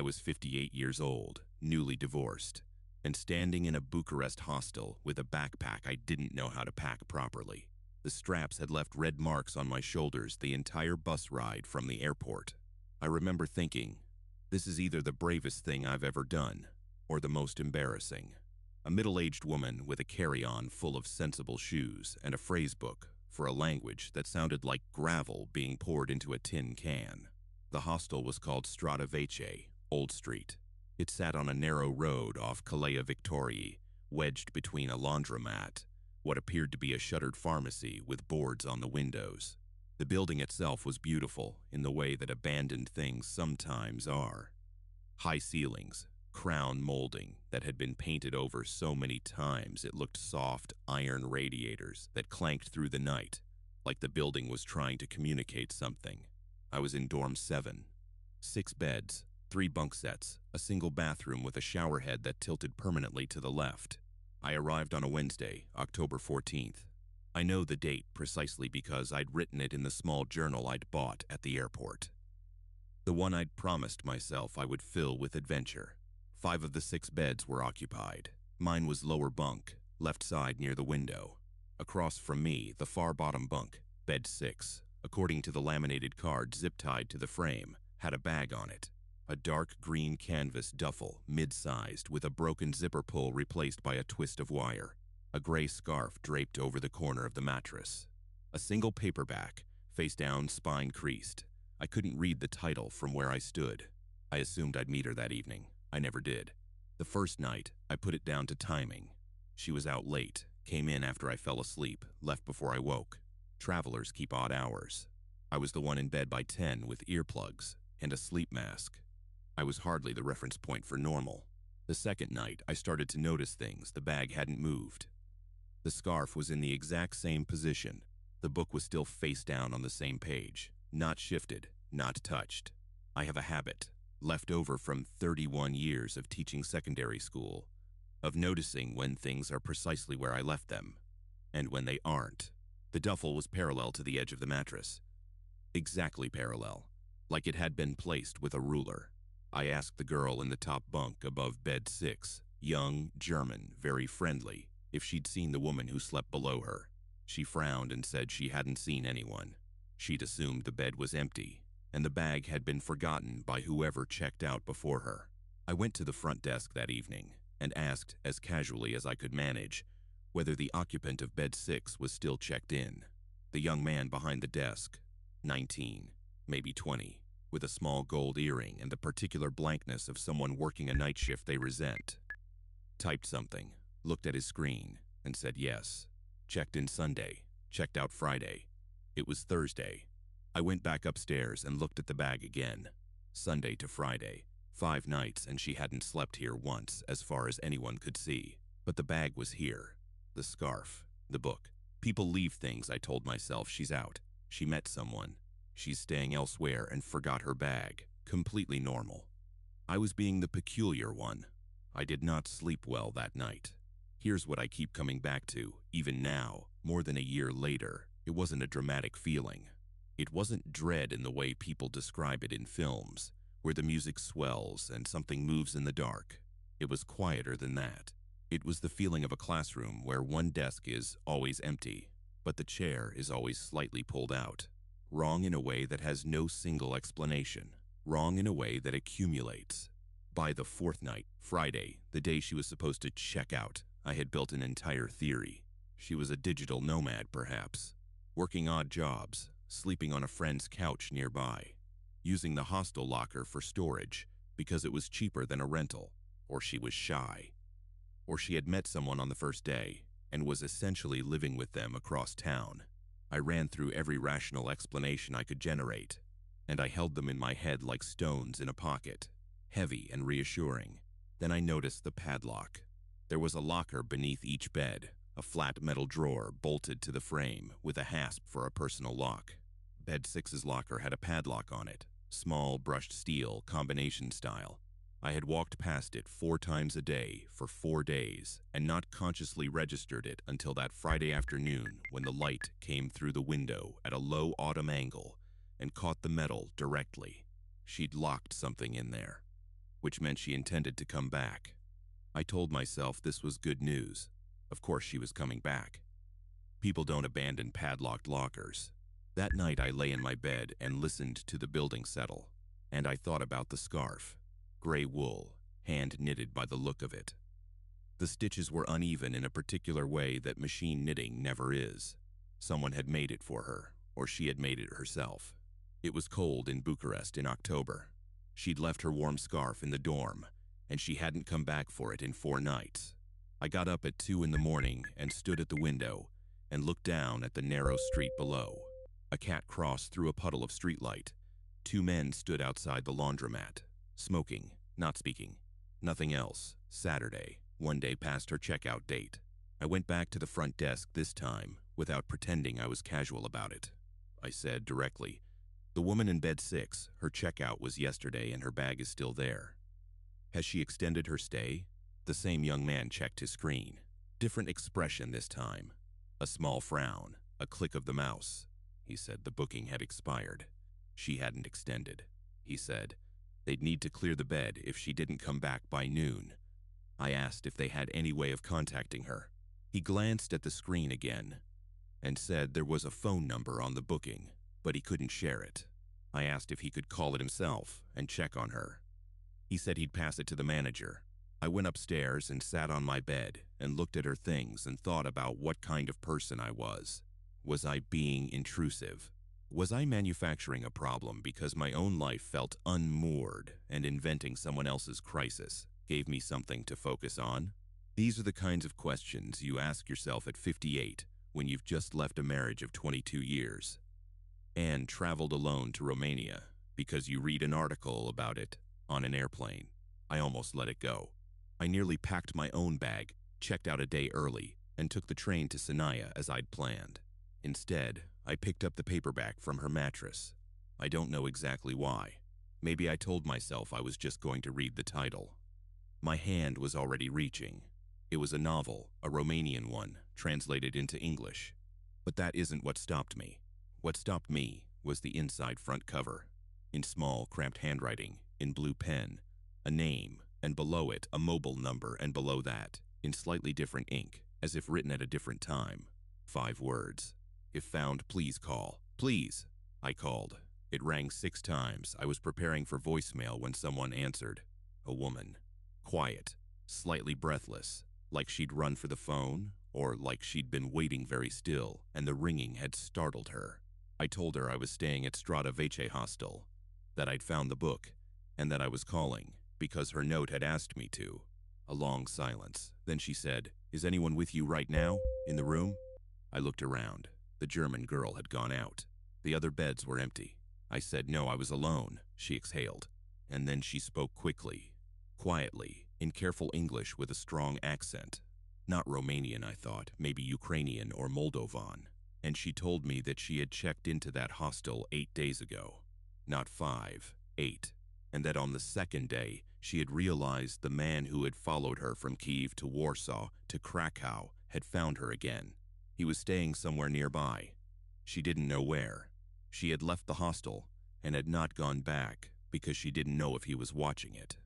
was 58 years old, newly divorced, and standing in a Bucharest hostel with a backpack I didn't know how to pack properly. The straps had left red marks on my shoulders the entire bus ride from the airport. I remember thinking, this is either the bravest thing I've ever done, or the most embarrassing. A middle-aged woman with a carry-on full of sensible shoes and a phrase book for a language that sounded like gravel being poured into a tin can. The hostel was called Strada Vece, Old Street. It sat on a narrow road off Calea Victoriei, wedged between a laundromat, what appeared to be a shuttered pharmacy with boards on the windows. The building itself was beautiful in the way that abandoned things sometimes are. High ceilings, crown molding that had been painted over so many times it looked soft iron radiators that clanked through the night, like the building was trying to communicate something. I was in dorm 7. 6 beds, 3 bunk sets, a single bathroom with a shower head that tilted permanently to the left. I arrived on a Wednesday, October 14th. I know the date precisely because I'd written it in the small journal I'd bought at the airport. The one I'd promised myself I would fill with adventure. 5 of the 6 beds were occupied. Mine was lower bunk, left side near the window. Across from me, the far bottom bunk, bed 6, according to the laminated card zip-tied to the frame, had a bag on it. A dark green canvas duffel, mid-sized, with a broken zipper pull replaced by a twist of wire. A gray scarf draped over the corner of the mattress. A single paperback, face down, spine creased. I couldn't read the title from where I stood. I assumed I'd meet her that evening. I never did. The first night, I put it down to timing. She was out late, came in after I fell asleep, left before I woke. Travelers keep odd hours. I was the one in bed by 10 with earplugs and a sleep mask. I was hardly the reference point for normal. The second night, I started to notice things. The bag hadn't moved. The scarf was in the exact same position. The book was still face down on the same page. Not shifted, not touched. I have a habit, left over from 31 years of teaching secondary school, of noticing when things are precisely where I left them, and when they aren't. The duffel was parallel to the edge of the mattress. Exactly parallel, like it had been placed with a ruler. I asked the girl in the top bunk above bed 6, young, German, very friendly, if she'd seen the woman who slept below her. She frowned and said she hadn't seen anyone. She'd assumed the bed was empty, and the bag had been forgotten by whoever checked out before her. I went to the front desk that evening and asked, as casually as I could manage, whether the occupant of bed 6 was still checked in. The young man behind the desk, 19, maybe 20, with a small gold earring and the particular blankness of someone working a night shift they resent, typed something, looked at his screen, and said yes. Checked in Sunday, checked out Friday. It was Thursday. I went back upstairs and looked at the bag again. Sunday to Friday, 5 nights, and she hadn't slept here once, as far as anyone could see. But the bag was here. The scarf, the book. People leave things, I told myself. She's out. She met someone. She's staying elsewhere and forgot her bag. Completely normal. I was being the peculiar one. I did not sleep well that night. Here's what I keep coming back to, even now, more than a year later. It wasn't a dramatic feeling. It wasn't dread in the way people describe it in films, where the music swells and something moves in the dark. It was quieter than that. It was the feeling of a classroom where one desk is always empty, but the chair is always slightly pulled out. Wrong in a way that has no single explanation. Wrong in a way that accumulates. By the 4th night, Friday, the day she was supposed to check out, I had built an entire theory. She was a digital nomad, perhaps, working odd jobs, sleeping on a friend's couch nearby, using the hostel locker for storage because it was cheaper than a rental, or she was shy, or she had met someone on the first day and was essentially living with them across town. I ran through every rational explanation I could generate, and I held them in my head like stones in a pocket, heavy and reassuring. Then I noticed the padlock. There was a locker beneath each bed, a flat metal drawer bolted to the frame with a hasp for a personal lock. Bed 6's locker had a padlock on it, small brushed steel, combination style. I had walked past it 4 times a day for 4 days and not consciously registered it until that Friday afternoon when the light came through the window at a low autumn angle and caught the metal directly. She'd locked something in there. which meant she intended to come back. I told myself this was good news. Of course she was coming back. People don't abandon padlocked lockers. That night I lay in my bed and listened to the building settle, and I thought about the scarf. Gray wool, hand-knitted by the look of it. The stitches were uneven in a particular way that machine knitting never is. Someone had made it for her, or she had made it herself. It was cold in Bucharest in October. She'd left her warm scarf in the dorm, and she hadn't come back for it in 4 nights. I got up at 2 in the morning and stood at the window and looked down at the narrow street below. A cat crossed through a puddle of streetlight. 2 men stood outside the laundromat, smoking, not speaking. Nothing else. Saturday, 1 day past her checkout date. I went back to the front desk this time, without pretending I was casual about it. I said directly, "The woman in bed 6, her checkout was yesterday and her bag is still there. Has she extended her stay?" The same young man checked his screen. Different expression this time. A small frown, a click of the mouse. He said the booking had expired. She hadn't extended. He said they'd need to clear the bed if she didn't come back by noon. I asked if they had any way of contacting her. He glanced at the screen again and said there was a phone number on the booking, but he couldn't share it. I asked if he could call it himself and check on her. He said he'd pass it to the manager. I went upstairs and sat on my bed and looked at her things and thought about what kind of person I was. Was I being intrusive? Was I manufacturing a problem because my own life felt unmoored and inventing someone else's crisis gave me something to focus on? These are the kinds of questions you ask yourself at 58 when you've just left a marriage of 22 years and traveled alone to Romania because you read an article about it on an airplane. I almost let it go. I nearly packed my own bag, checked out a day early, and took the train to Sinaia as I'd planned. Instead, I picked up the paperback from her mattress. I don't know exactly why. Maybe I told myself I was just going to read the title. My hand was already reaching. It was a novel, a Romanian one, translated into English. But that isn't what stopped me. What stopped me was the inside front cover. In small, cramped handwriting, in blue pen, a name, and below it a mobile number, and below that, in slightly different ink, as if written at a different time, 5 words. "If found, please call." "Please," I called. It rang 6 times. I was preparing for voicemail when someone answered. A woman. Quiet, slightly breathless, like she'd run for the phone, or like she'd been waiting very still, and the ringing had startled her. I told her I was staying at Strada Vece Hostel, that I'd found the book, and that I was calling, because her note had asked me to. A long silence. Then she said, "Is anyone with you right now, in the room?" I looked around. The German girl had gone out. The other beds were empty. I said no, I was alone. She exhaled. And then she spoke quickly, quietly, in careful English with a strong accent. Not Romanian, I thought, maybe Ukrainian or Moldovan. And she told me that she had checked into that hostel 8 days ago. Not 5, 8. And that on the 2nd day, she had realized the man who had followed her from Kiev to Warsaw to Krakow had found her again. He was staying somewhere nearby. She didn't know where. She had left the hostel and had not gone back because she didn't know if he was watching it.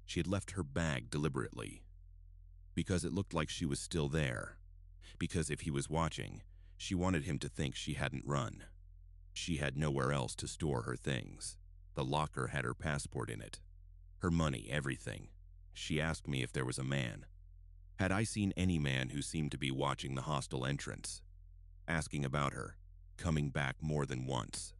She had left her bag deliberately because it looked like she was still there. Because if he was watching, she wanted him to think she hadn't run. She had nowhere else to store her things. The locker had her passport in it. Her money, everything. She asked me if there was a man. Had I seen any man who seemed to be watching the hostel entrance? Asking about her, coming back more than once.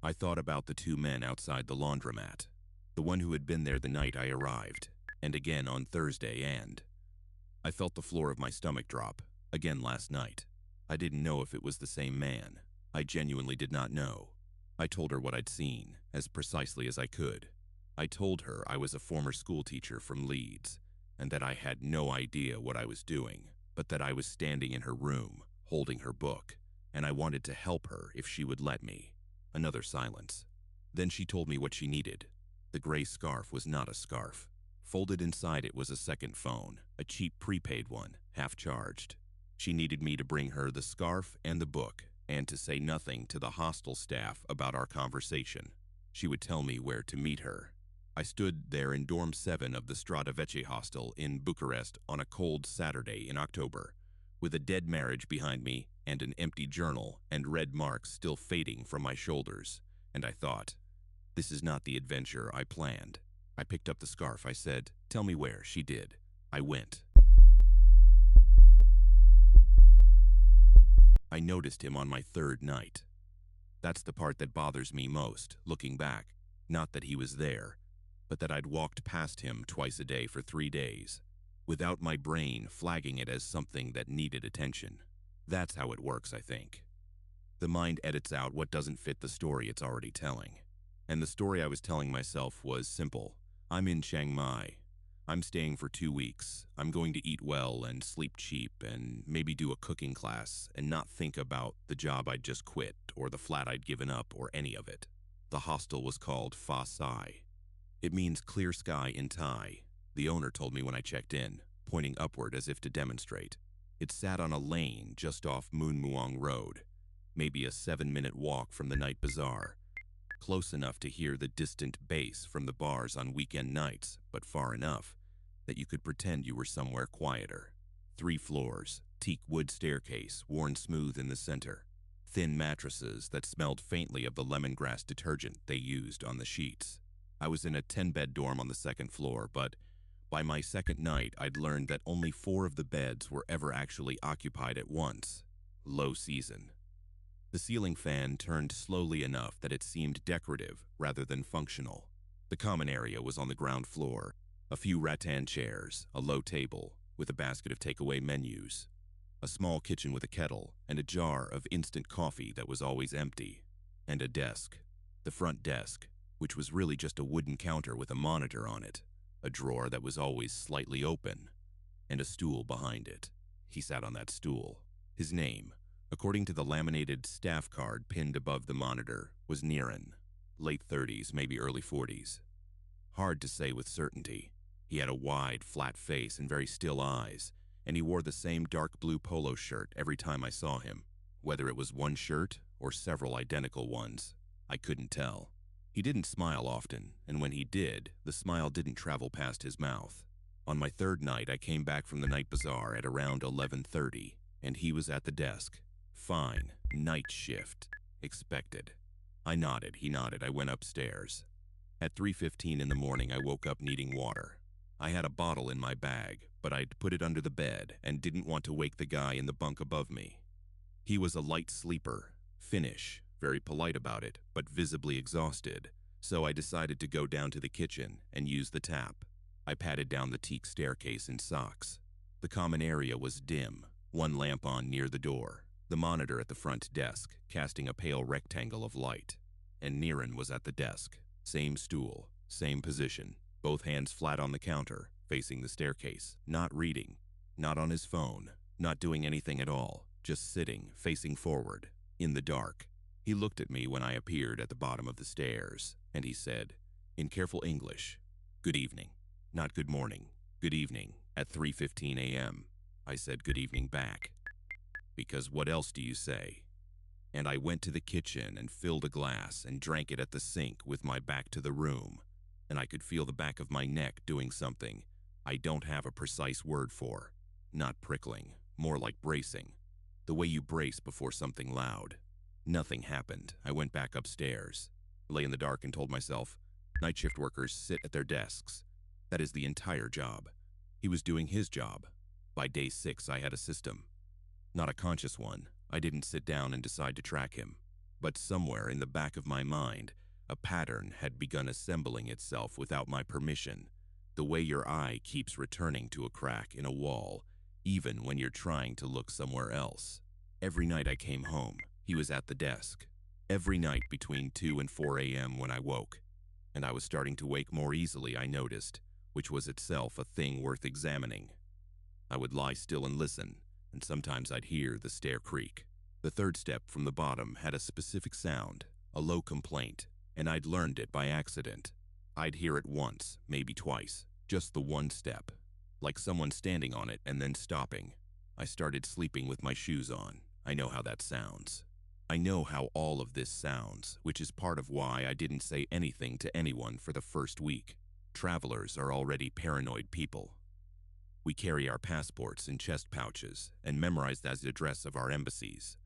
I thought about the 2 men outside the laundromat. The one who had been there the night I arrived, and again on Thursday, and I felt the floor of my stomach drop, again last night. I didn't know if it was the same man. I genuinely did not know. I told her what I'd seen, as precisely as I could. I told her I was a former schoolteacher from Leeds, and that I had no idea what I was doing, but that I was standing in her room, holding her book, and I wanted to help her if she would let me. Another silence. Then she told me what she needed. The gray scarf was not a scarf. Folded inside it was a second phone, a cheap prepaid one, half charged. She needed me to bring her the scarf and the book, and to say nothing to the hostel staff about our conversation. She would tell me where to meet her. I stood there in Dorm 7 of the Strada Vecchia hostel in Bucharest on a cold Saturday in October, with a dead marriage behind me and an empty journal and red marks still fading from my shoulders, and I thought, this is not the adventure I planned. I picked up the scarf. I said, "Tell me where." She did. I went. I noticed him on my third night. That's the part that bothers me most, looking back. Not that he was there, but that I'd walked past him twice a day for 3 days, without my brain flagging it as something that needed attention. That's how it works, I think. The mind edits out what doesn't fit the story it's already telling. And the story I was telling myself was simple. I'm in Chiang Mai. I'm staying for 2 weeks. I'm going to eat well and sleep cheap and maybe do a cooking class and not think about the job I'd just quit or the flat I'd given up or any of it. The hostel was called Fa Sai. It means clear sky in Thai, the owner told me when I checked in, pointing upward as if to demonstrate. It sat on a lane just off Moon Muang Road, maybe a 7-minute walk from the night bazaar, close enough to hear the distant bass from the bars on weekend nights, but far enough that you could pretend you were somewhere quieter. 3 floors, teak wood staircase worn smooth in the center, thin mattresses that smelled faintly of the lemongrass detergent they used on the sheets. I was in a 10-bed dorm on the 2nd floor, but by my 2nd night, I'd learned that only 4 of the beds were ever actually occupied at once. Low season. The ceiling fan turned slowly enough that it seemed decorative rather than functional. The common area was on the ground floor. A few rattan chairs, a low table with a basket of takeaway menus, a small kitchen with a kettle, and a jar of instant coffee that was always empty, and a desk. The front desk, which was really just a wooden counter with a monitor on it, a drawer that was always slightly open, and a stool behind it. He sat on that stool. His name, according to the laminated staff card pinned above the monitor, was Niran. Late 30s, maybe early 40s. Hard to say with certainty. He had a wide, flat face and very still eyes, and he wore the same dark blue polo shirt every time I saw him. Whether it was one shirt or several identical ones, I couldn't tell. He didn't smile often, and when he did, the smile didn't travel past his mouth. On my 3rd night, I came back from the night bazaar at around 11:30, and he was at the desk. Fine, night shift. Expected. I nodded, he nodded, I went upstairs. At 3:15 in the morning, I woke up needing water. I had a bottle in my bag, but I'd put it under the bed and didn't want to wake the guy in the bunk above me. He was a light sleeper, Finnish, very polite about it, but visibly exhausted, so I decided to go down to the kitchen and use the tap. I patted down the teak staircase in socks. The common area was dim, one lamp on near the door, the monitor at the front desk casting a pale rectangle of light, and Niran was at the desk, same stool, same position, both hands flat on the counter, facing the staircase, not reading, not on his phone, not doing anything at all, just sitting, facing forward, in the dark. He looked at me when I appeared at the bottom of the stairs, and he said, in careful English, "Good evening." Not good morning, good evening, at 3:15 a.m. I said good evening back. Because what else do you say? And I went to the kitchen and filled a glass and drank it at the sink with my back to the room, and I could feel the back of my neck doing something I don't have a precise word for. Not prickling, more like bracing. The way you brace before something loud. Nothing happened. I went back upstairs, lay in the dark and told myself, night shift workers sit at their desks. That is the entire job. He was doing his job. By day 6, I had a system. Not a conscious one. I didn't sit down and decide to track him. But somewhere in the back of my mind, a pattern had begun assembling itself without my permission, the way your eye keeps returning to a crack in a wall, even when you're trying to look somewhere else. Every night I came home, he was at the desk. Every night between 2 and 4 a.m. when I woke. And I was starting to wake more easily, I noticed, which was itself a thing worth examining. I would lie still and listen, and sometimes I'd hear the stair creak. The 3rd step from the bottom had a specific sound, a low complaint, and I'd learned it by accident. I'd hear it once, maybe twice, just the 1 step, like someone standing on it and then stopping. I started sleeping with my shoes on. I know how that sounds. I know how all of this sounds, which is part of why I didn't say anything to anyone for the first week. Travelers are already paranoid people. We carry our passports in chest pouches and memorize the address of our embassies,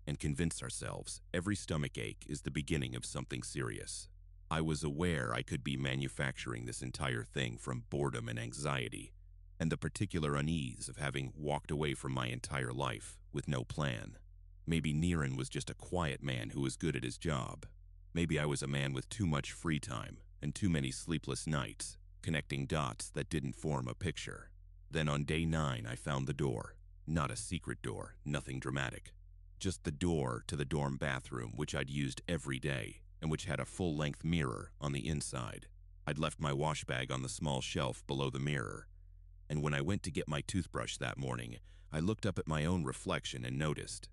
and convince ourselves every stomach ache is the beginning of something serious. I was aware I could be manufacturing this entire thing from boredom and anxiety, and the particular unease of having walked away from my entire life with no plan. Maybe Niren was just a quiet man who was good at his job. Maybe I was a man with too much free time and too many sleepless nights, connecting dots that didn't form a picture. Then on day 9, I found the door. Not a secret door, nothing dramatic. Just the door to the dorm bathroom, which I'd used every day, and which had a full-length mirror on the inside. I'd left my wash bag on the small shelf below the mirror, and when I went to get my toothbrush that morning, I looked up at my own reflection and noticed,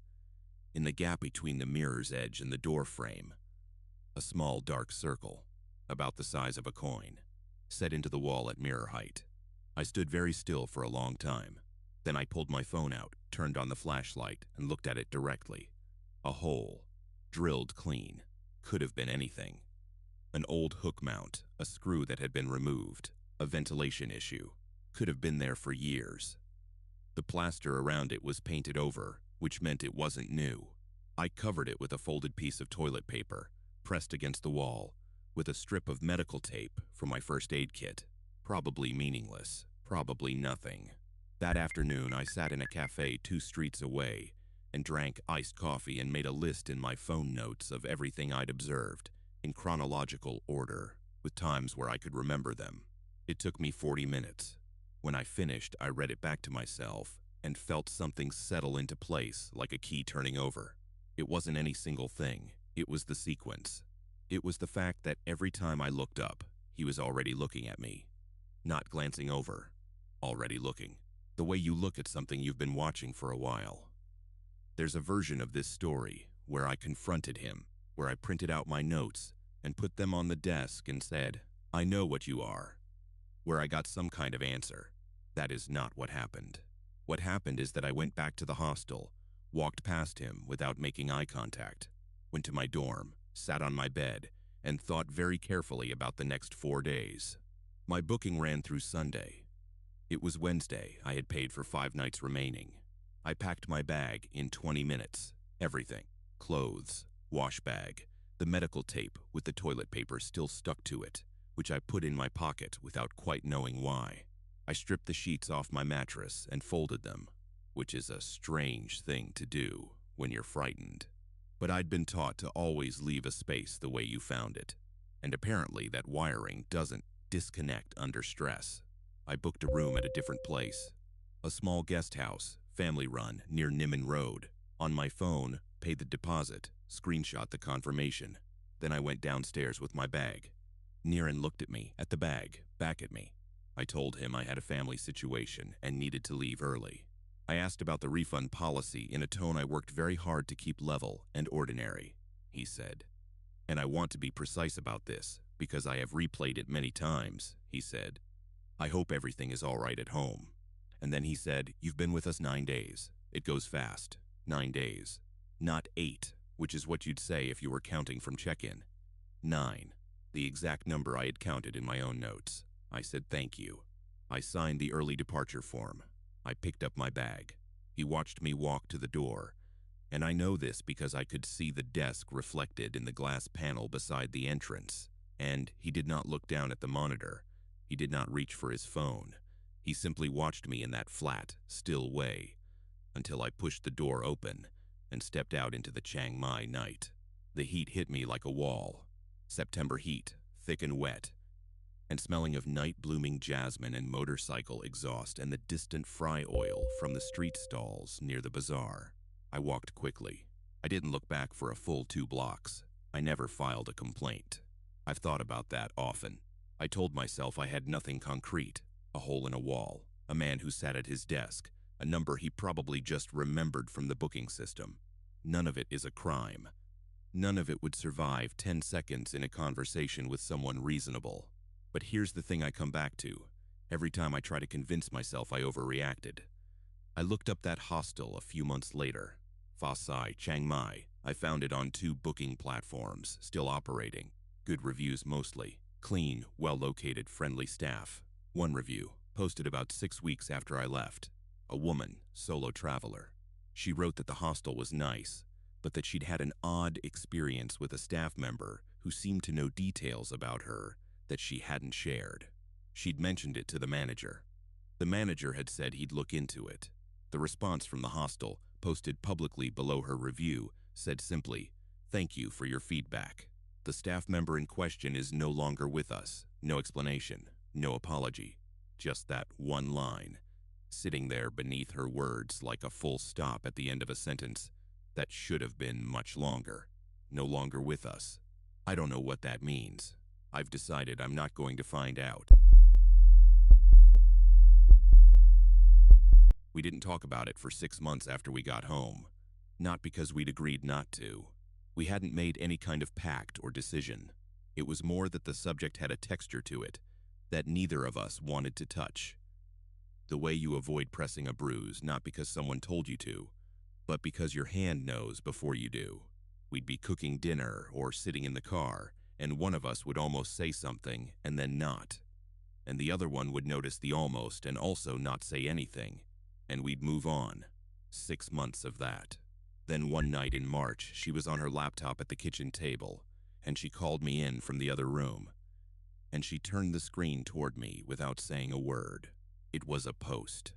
in the gap between the mirror's edge and the door frame, a small dark circle, about the size of a coin, set into the wall at mirror height. I stood very still for a long time. Then I pulled my phone out, turned on the flashlight, and looked at it directly. A hole, drilled clean. Could have been anything. An old hook mount, a screw that had been removed, a ventilation issue. Could have been there for years. The plaster around it was painted over, which meant it wasn't new. I covered it with a folded piece of toilet paper, pressed against the wall, with a strip of medical tape from my first aid kit. Probably meaningless, probably nothing. That afternoon, I sat in a cafe 2 streets away and drank iced coffee and made a list in my phone notes of everything I'd observed, in chronological order, with times where I could remember them. It took me 40 minutes. When I finished, I read it back to myself and felt something settle into place like a key turning over. It wasn't any single thing. It was the sequence. It was the fact that every time I looked up, he was already looking at me. Not glancing over, already looking. The way you look at something you've been watching for a while. There's a version of this story where I confronted him, where I printed out my notes and put them on the desk and said, "I know what you are," where I got some kind of answer. That is not what happened. What happened is that I went back to the hostel, walked past him without making eye contact, went to my dorm, sat on my bed, and thought very carefully about the next 4 days. My booking ran through Sunday. It was Wednesday. I had paid for 5 nights remaining. I packed my bag in 20 minutes. Everything. Clothes, wash bag, the medical tape with the toilet paper still stuck to it, which I put in my pocket without quite knowing why. I stripped the sheets off my mattress and folded them, which is a strange thing to do when you're frightened. But I'd been taught to always leave a space the way you found it, and apparently that wiring doesn't disconnect under stress. I booked a room at a different place, a small guest house, family-run, near Nimmen Road. On my phone, paid the deposit, screenshot the confirmation. Then I went downstairs with my bag. Niren looked at me, at the bag, back at me. I told him I had a family situation and needed to leave early. I asked about the refund policy in a tone I worked very hard to keep level and ordinary. He said, "And I want to be precise about this, because I have replayed it many times," he said. "I hope everything is all right at home." And then he said, "You've been with us 9 days. It goes fast. 9 days. Not 8, which is what you'd say if you were counting from check-in. 9, the exact number I had counted in my own notes. I said thank you. I signed the early departure form. I picked up my bag. He watched me walk to the door, and I know this because I could see the desk reflected in the glass panel beside the entrance, and he did not look down at the monitor. He did not reach for his phone. He simply watched me in that flat, still way, until I pushed the door open and stepped out into the Chiang Mai night. The heat hit me like a wall. September heat, thick and wet, and smelling of night-blooming jasmine and motorcycle exhaust and the distant fry oil from the street stalls near the bazaar. I walked quickly. I didn't look back for a full 2 blocks. I never filed a complaint. I've thought about that often. I told myself I had nothing concrete. A hole in a wall, a man who sat at his desk, a number he probably just remembered from the booking system. None of it is a crime. None of it would survive 10 seconds in a conversation with someone reasonable. But here's the thing I come back to. Every time I try to convince myself I overreacted. I looked up that hostel a few months later. Fa Sai, Chiang Mai. I found it on 2 booking platforms, still operating. Good reviews mostly. Clean, well-located, friendly staff. One review, posted about 6 weeks after I left. A woman, solo traveler. She wrote that the hostel was nice, but that she'd had an odd experience with a staff member who seemed to know details about her that she hadn't shared. She'd mentioned it to the manager. The manager had said he'd look into it. The response from the hostel, posted publicly below her review, said simply, "Thank you for your feedback. The staff member in question is no longer with us. No explanation, no apology. Just that one line, sitting there beneath her words like a full stop at the end of a sentence that should have been much longer. No longer with us. I don't know what that means. I've decided I'm not going to find out." We didn't talk about it for 6 months after we got home. Not because we'd agreed not to. We hadn't made any kind of pact or decision. It was more that the subject had a texture to it that neither of us wanted to touch. The way you avoid pressing a bruise, not because someone told you to, but because your hand knows before you do. We'd be cooking dinner or sitting in the car, and one of us would almost say something and then not. And the other one would notice the almost and also not say anything, and we'd move on. 6 months of that. Then one night in March, she was on her laptop at the kitchen table, and she called me in from the other room. And she turned the screen toward me without saying a word. It was a post.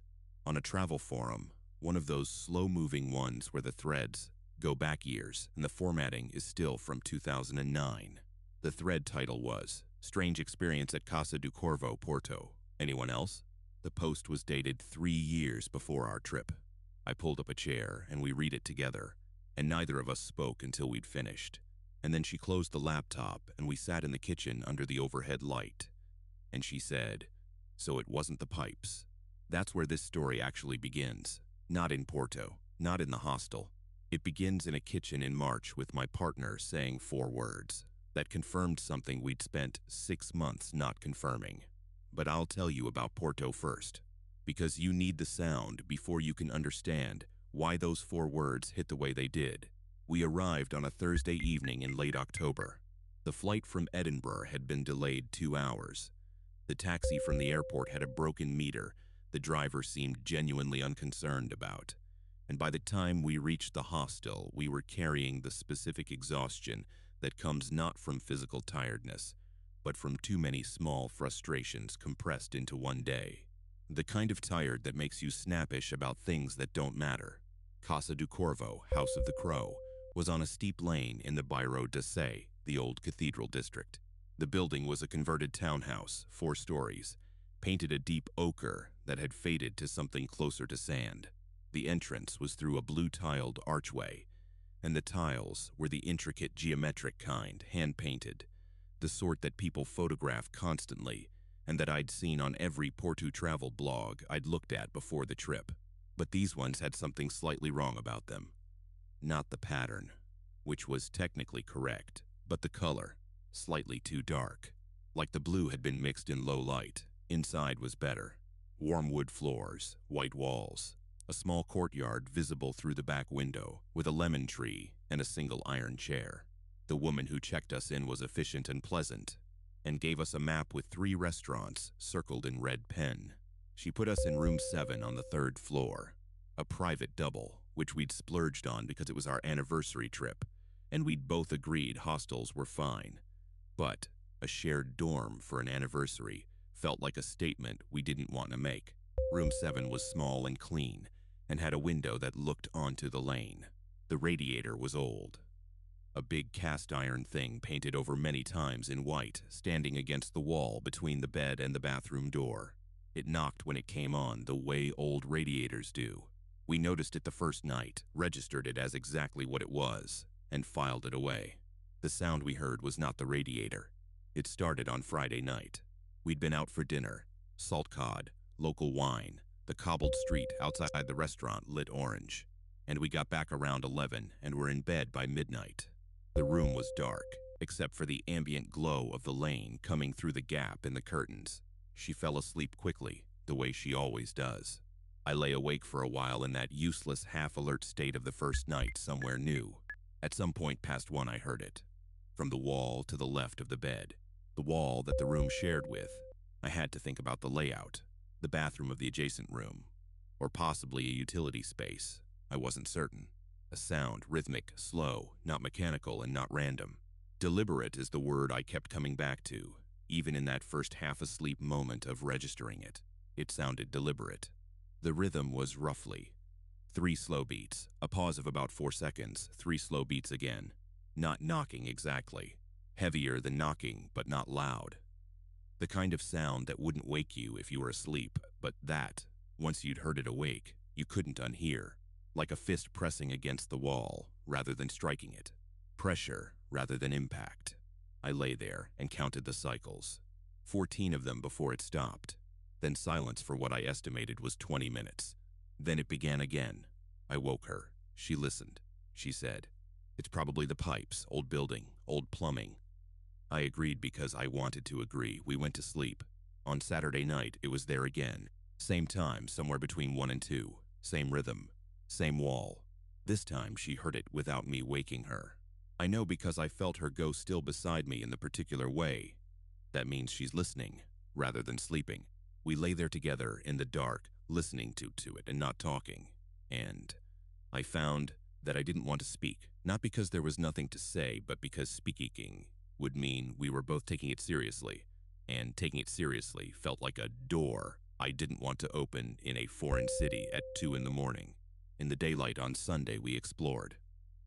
On a travel forum, one of those slow-moving ones where the threads go back years and the formatting is still from 2009. The thread title was, "Strange Experience at Casa do Corvo, Porto. Anyone else?" The post was dated 3 years before our trip. I pulled up a chair and we read it together, and neither of us spoke until we'd finished. And then she closed the laptop and we sat in the kitchen under the overhead light. And she said, "So it wasn't the pipes." That's where this story actually begins. Not in Porto, not in the hostel. It begins in a kitchen in March with my partner saying 4 words that confirmed something we'd spent 6 months not confirming. But I'll tell you about Porto first, because you need the sound before you can understand why those 4 words hit the way they did. We arrived on a Thursday evening in late October. The flight from Edinburgh had been delayed 2 hours. The taxi from the airport had a broken meter the driver seemed genuinely unconcerned about. And by the time we reached the hostel, we were carrying the specific exhaustion that comes not from physical tiredness, but from too many small frustrations compressed into one day. The kind of tired that makes you snappish about things that don't matter. Casa do Corvo, House of the Crow, was on a steep lane in the Bairro de Sé, the old cathedral district. The building was a converted townhouse, 4 stories, painted a deep ochre that had faded to something closer to sand. The entrance was through a blue-tiled archway, and the tiles were the intricate geometric kind, hand-painted, the sort that people photograph constantly, and that I'd seen on every Porto travel blog I'd looked at before the trip. But these ones had something slightly wrong about them. Not the pattern, which was technically correct, but the color, slightly too dark. Like the blue had been mixed in low light. Inside was better. Warm wood floors, white walls, a small courtyard visible through the back window, with a lemon tree and a single iron chair. The woman who checked us in was efficient and pleasant, and gave us a map with 3 restaurants circled in red pen. She put us in room 7 on the 3rd floor, a private double, which we'd splurged on because it was our anniversary trip, and we'd both agreed hostels were fine. But a shared dorm for an anniversary felt like a statement we didn't want to make. Room 7 was small and clean, and had a window that looked onto the lane. The radiator was old. A big cast iron thing painted over many times in white, standing against the wall between the bed and the bathroom door. It knocked when it came on, the way old radiators do. We noticed it the first night, registered it as exactly what it was, and filed it away. The sound we heard was not the radiator. It started on Friday night. We'd been out for dinner, salt cod, local wine, the cobbled street outside the restaurant lit orange, and we got back around 11 and were in bed by midnight. The room was dark, except for the ambient glow of the lane coming through the gap in the curtains. She fell asleep quickly, the way she always does. I lay awake for a while in that useless half-alert state of the first night somewhere new. At some point past 1 I heard it, from the wall to the left of the bed. the wall that the room shared with. I had to think about the layout, the bathroom of the adjacent room, or possibly a utility space. I wasn't certain. A sound, rhythmic, slow, not mechanical and not random. Deliberate is the word I kept coming back to, even in that first half-asleep moment of registering it. It sounded deliberate. The rhythm was roughly 3 slow beats, a pause of about 4 seconds, 3 slow beats again. Not knocking exactly. Heavier than knocking, but not loud. The kind of sound that wouldn't wake you if you were asleep, but that, once you'd heard it awake, you couldn't unhear. Like a fist pressing against the wall, rather than striking it. Pressure, rather than impact. I lay there and counted the cycles. 14 of them before it stopped. Then silence for what I estimated was 20 minutes. Then it began again. I woke her. She listened. She said, "It's probably the pipes, old building, old plumbing." I agreed because I wanted to agree. We went to sleep. On Saturday night, it was there again. Same time, somewhere between 1 and 2. Same rhythm. Same wall. This time, she heard it without me waking her. I know because I felt her go still beside me in the particular way. That means she's listening, rather than sleeping. We lay there together in the dark, listening to it and not talking. And I found that I didn't want to speak, not because there was nothing to say, but because speaking would mean we were both taking it seriously, and taking it seriously felt like a door I didn't want to open in a foreign city at 2 in the morning. In the daylight on Sunday, we explored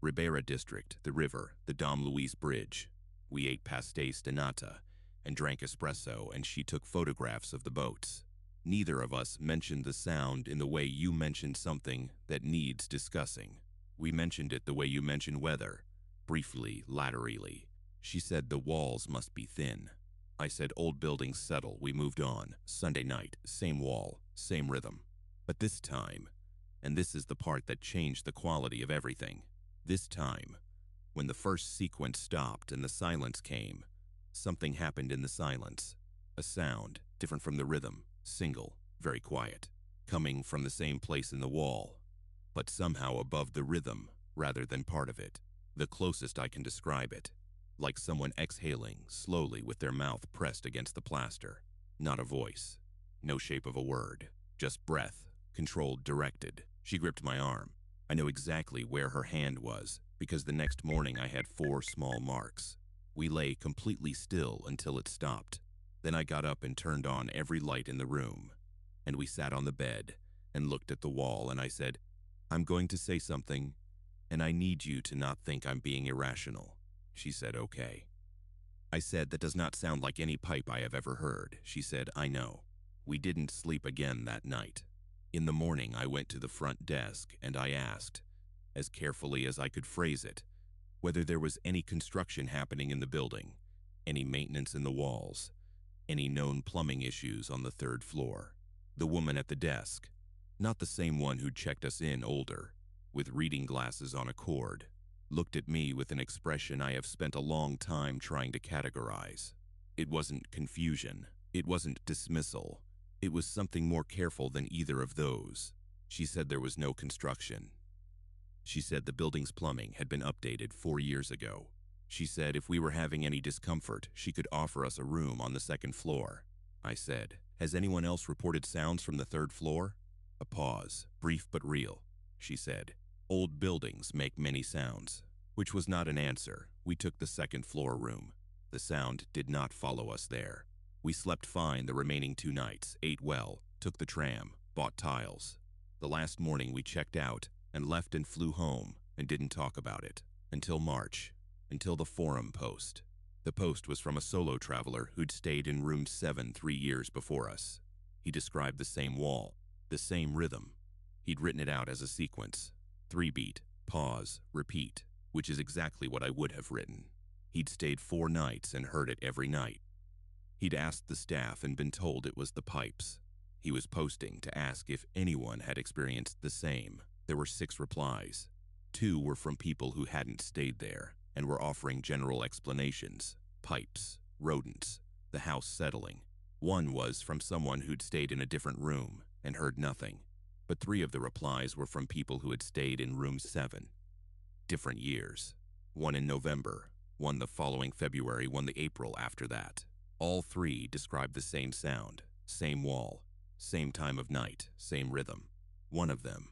Ribera District, the river, the Dom Luis Bridge. We ate pastéis de nata and drank espresso, and she took photographs of the boats. Neither of us mentioned the sound in the way you mentioned something that needs discussing. We mentioned it the way you mention weather, briefly, laterally. She said the walls must be thin. I said old buildings settle. We moved on. Sunday night, same wall, same rhythm. But this time, and this is the part that changed the quality of everything, this time, when the first sequence stopped and the silence came, something happened in the silence. A sound, different from the rhythm, single, very quiet, coming from the same place in the wall, but somehow above the rhythm rather than part of it. The closest I can describe it. Like someone exhaling slowly with their mouth pressed against the plaster. Not a voice. No shape of a word. Just breath, controlled, directed. She gripped my arm. I know exactly where her hand was, because the next morning I had 4 small marks. We lay completely still until it stopped. Then I got up and turned on every light in the room. And we sat on the bed and looked at the wall, and I said, "I'm going to say something, and I need you to not think I'm being irrational." She said, "Okay." I said, "That does not sound like any pipe I have ever heard." She said, "I know." We didn't sleep again that night. In the morning, I went to the front desk and I asked, as carefully as I could phrase it, whether there was any construction happening in the building, any maintenance in the walls, any known plumbing issues on the 3rd floor. The woman at the desk, not the same one who'd checked us in, older, with reading glasses on a cord, looked at me with an expression I have spent a long time trying to categorize. It wasn't confusion. It wasn't dismissal. It was something more careful than either of those. She said there was no construction. She said the building's plumbing had been updated 4 years ago. She said if we were having any discomfort, she could offer us a room on the 2nd floor. I said, "Has anyone else reported sounds from the 3rd floor?" A pause, brief but real. She said, "Old buildings make many sounds," which was not an answer. We took the 2nd floor room. The sound did not follow us there. We slept fine the remaining 2 nights, ate well, took the tram, bought tiles. The last morning we checked out and left and flew home and didn't talk about it until March, until the forum post. The post was from a solo traveler who'd stayed in room 7 3 years before us. He described the same wall, the same rhythm. He'd written it out as a sequence. 3-beat, pause, repeat, which is exactly what I would have written. He'd stayed 4 nights and heard it every night. He'd asked the staff and been told it was the pipes. He was posting to ask if anyone had experienced the same. There were 6 replies. 2 were from people who hadn't stayed there and were offering general explanations. Pipes, rodents, the house settling. 1 was from someone who'd stayed in a different room and heard nothing. But 3 of the replies were from people who had stayed in room 7. Different years. 1 in November, 1 the following February, 1 the April after that. All three described the same sound, same wall, same time of night, same rhythm. One of them,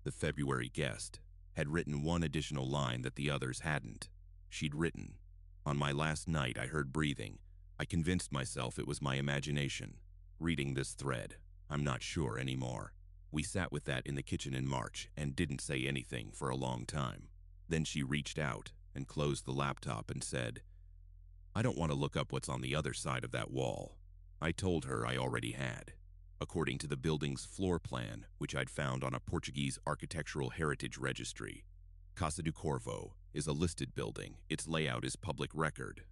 the February guest, had written one additional line that the others hadn't. She'd written, "On my last night I heard breathing. I convinced myself it was my imagination. Reading this thread, I'm not sure anymore." We sat with that in the kitchen in March and didn't say anything for a long time. Then she reached out and closed the laptop and said, "I don't want to look up what's on the other side of that wall." I told her I already had. According to the building's floor plan, which I'd found on a Portuguese architectural heritage registry, Casa do Corvo is a listed building. Its layout is public record.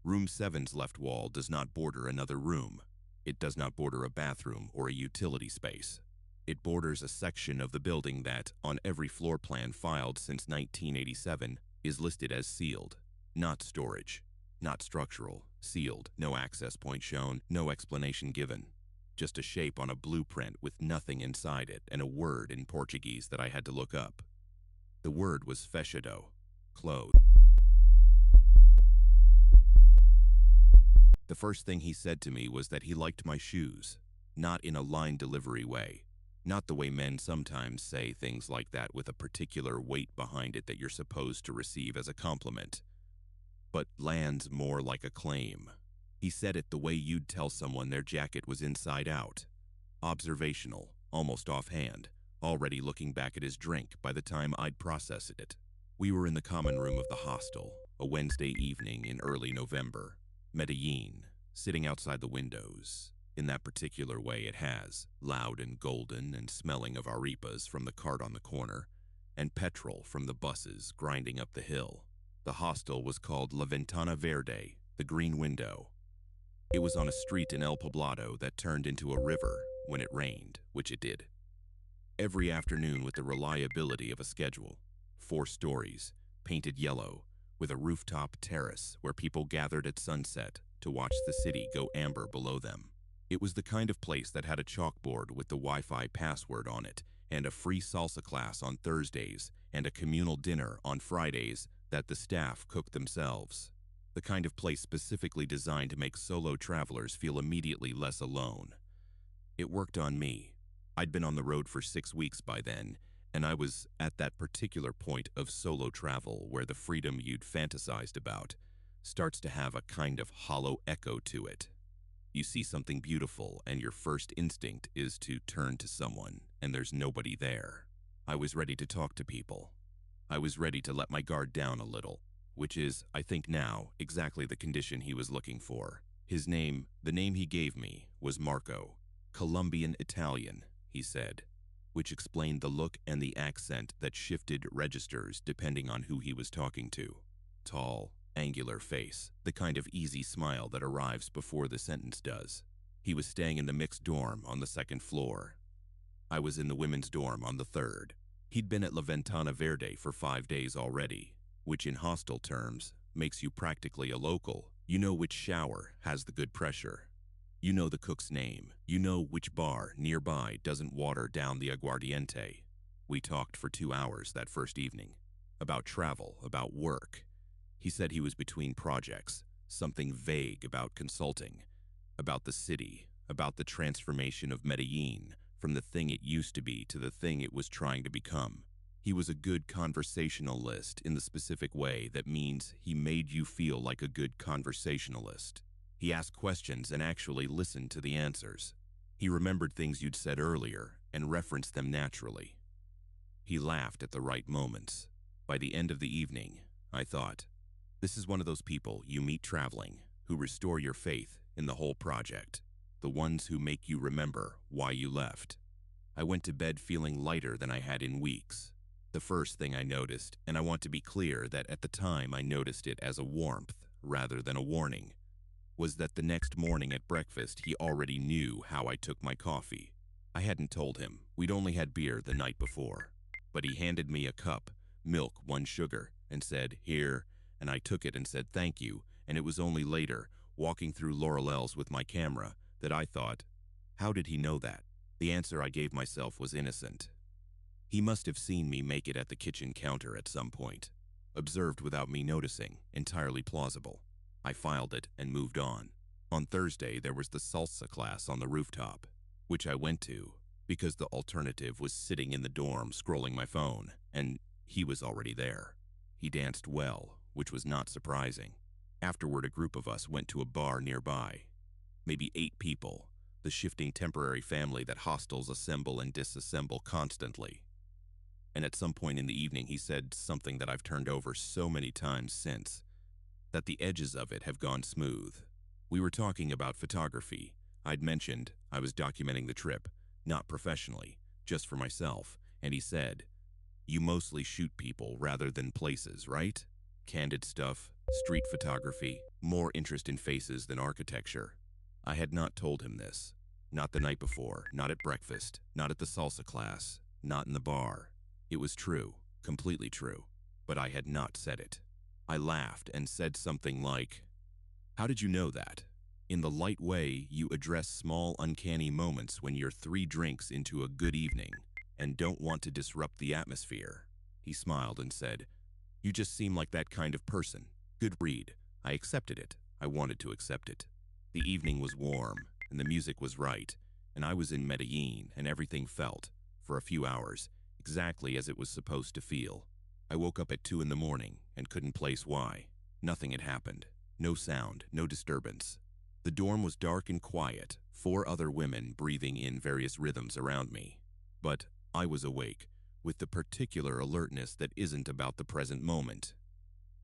Room 7's left wall does not border another room. It does not border a bathroom or a utility space. It borders a section of the building that, on every floor plan filed since 1987, is listed as sealed. Not storage, not structural, sealed, no access point shown, no explanation given. Just a shape on a blueprint with nothing inside it and a word in Portuguese that I had to look up. The word was fechado, closed. The first thing he said to me was that he liked my shoes, not in a line delivery way. Not the way men sometimes say things like that with a particular weight behind it that you're supposed to receive as a compliment, but lands more like a claim. He said it the way you'd tell someone their jacket was inside out. Observational, almost offhand, already looking back at his drink by the time I'd processed it. We were in the common room of the hostel, a Wednesday evening in early November. Medellin, sitting outside the windows. In that particular way it has, loud and golden and smelling of arepas from the cart on the corner, and petrol from the buses grinding up the hill. The hostel was called La Ventana Verde, the green window. It was on a street in El Poblado that turned into a river when it rained, which it did. Every afternoon with the reliability of a schedule. 4 stories, painted yellow, with a rooftop terrace where people gathered at sunset to watch the city go amber below them. It was the kind of place that had a chalkboard with the Wi-Fi password on it, and a free salsa class on Thursdays, and a communal dinner on Fridays that the staff cooked themselves. The kind of place specifically designed to make solo travelers feel immediately less alone. It worked on me. I'd been on the road for 6 weeks by then, and I was at that particular point of solo travel where the freedom you'd fantasized about starts to have a kind of hollow echo to it. You see something beautiful and your first instinct is to turn to someone, and there's nobody there. I was ready to talk to people. I was ready to let my guard down a little, which is, I think now, exactly the condition he was looking for. His name, the name he gave me, was Marco. Colombian Italian, he said, which explained the look and the accent that shifted registers depending on who he was talking to. Tall, angular face, the kind of easy smile that arrives before the sentence does. He was staying in the mixed dorm on the 2nd floor. I was in the women's dorm on the 3rd. He'd been at La Ventana Verde for 5 days already, which in hostel terms makes you practically a local. You know which shower has the good pressure. You know the cook's name. You know which bar nearby doesn't water down the aguardiente. We talked for 2 hours that first evening. About travel, about work. He said he was between projects, something vague about consulting, about the city, about the transformation of Medellin from the thing it used to be to the thing it was trying to become. He was a good conversationalist in the specific way that means he made you feel like a good conversationalist. He asked questions and actually listened to the answers. He remembered things you'd said earlier and referenced them naturally. He laughed at the right moments. By the end of the evening, I thought, this is one of those people you meet traveling who restore your faith in the whole project, the ones who make you remember why you left. I went to bed feeling lighter than I had in weeks. The first thing I noticed, and I want to be clear that at the time I noticed it as a warmth rather than a warning, was that the next morning at breakfast he already knew how I took my coffee. I hadn't told him. We'd only had beer the night before. But he handed me a cup, milk, 1 sugar, and said, "Here," and I took it and said thank you, and it was only later, walking through Laurel's with my camera, that I thought, how did he know that? The answer I gave myself was innocent. He must have seen me make it at the kitchen counter at some point. Observed without me noticing, entirely plausible. I filed it and moved on. On Thursday, there was the salsa class on the rooftop, which I went to because the alternative was sitting in the dorm scrolling my phone, and he was already there. He danced well, which was not surprising. Afterward, a group of us went to a bar nearby. Maybe 8 people, the shifting temporary family that hostels assemble and disassemble constantly. And at some point in the evening, he said something that I've turned over so many times since, that the edges of it have gone smooth. We were talking about photography. I'd mentioned I was documenting the trip, not professionally, just for myself, and he said, "You mostly shoot people rather than places, right? Candid stuff, street photography, more interest in faces than architecture." I had not told him this. Not the night before, not at breakfast, not at the salsa class, not in the bar. It was true, completely true, but I had not said it. I laughed and said something like, "How did you know that?" In the light way you address small uncanny moments when you're 3 drinks into a good evening and don't want to disrupt the atmosphere. He smiled and said, "You just seem like that kind of person. Good read." I accepted it. I wanted to accept it. The evening was warm, and the music was right, and I was in Medellin, and everything felt, for a few hours, exactly as it was supposed to feel. I woke up at 2 in the morning and couldn't place why. Nothing had happened. No sound, no disturbance. The dorm was dark and quiet, 4 other women breathing in various rhythms around me. But I was awake, with the particular alertness that isn't about the present moment.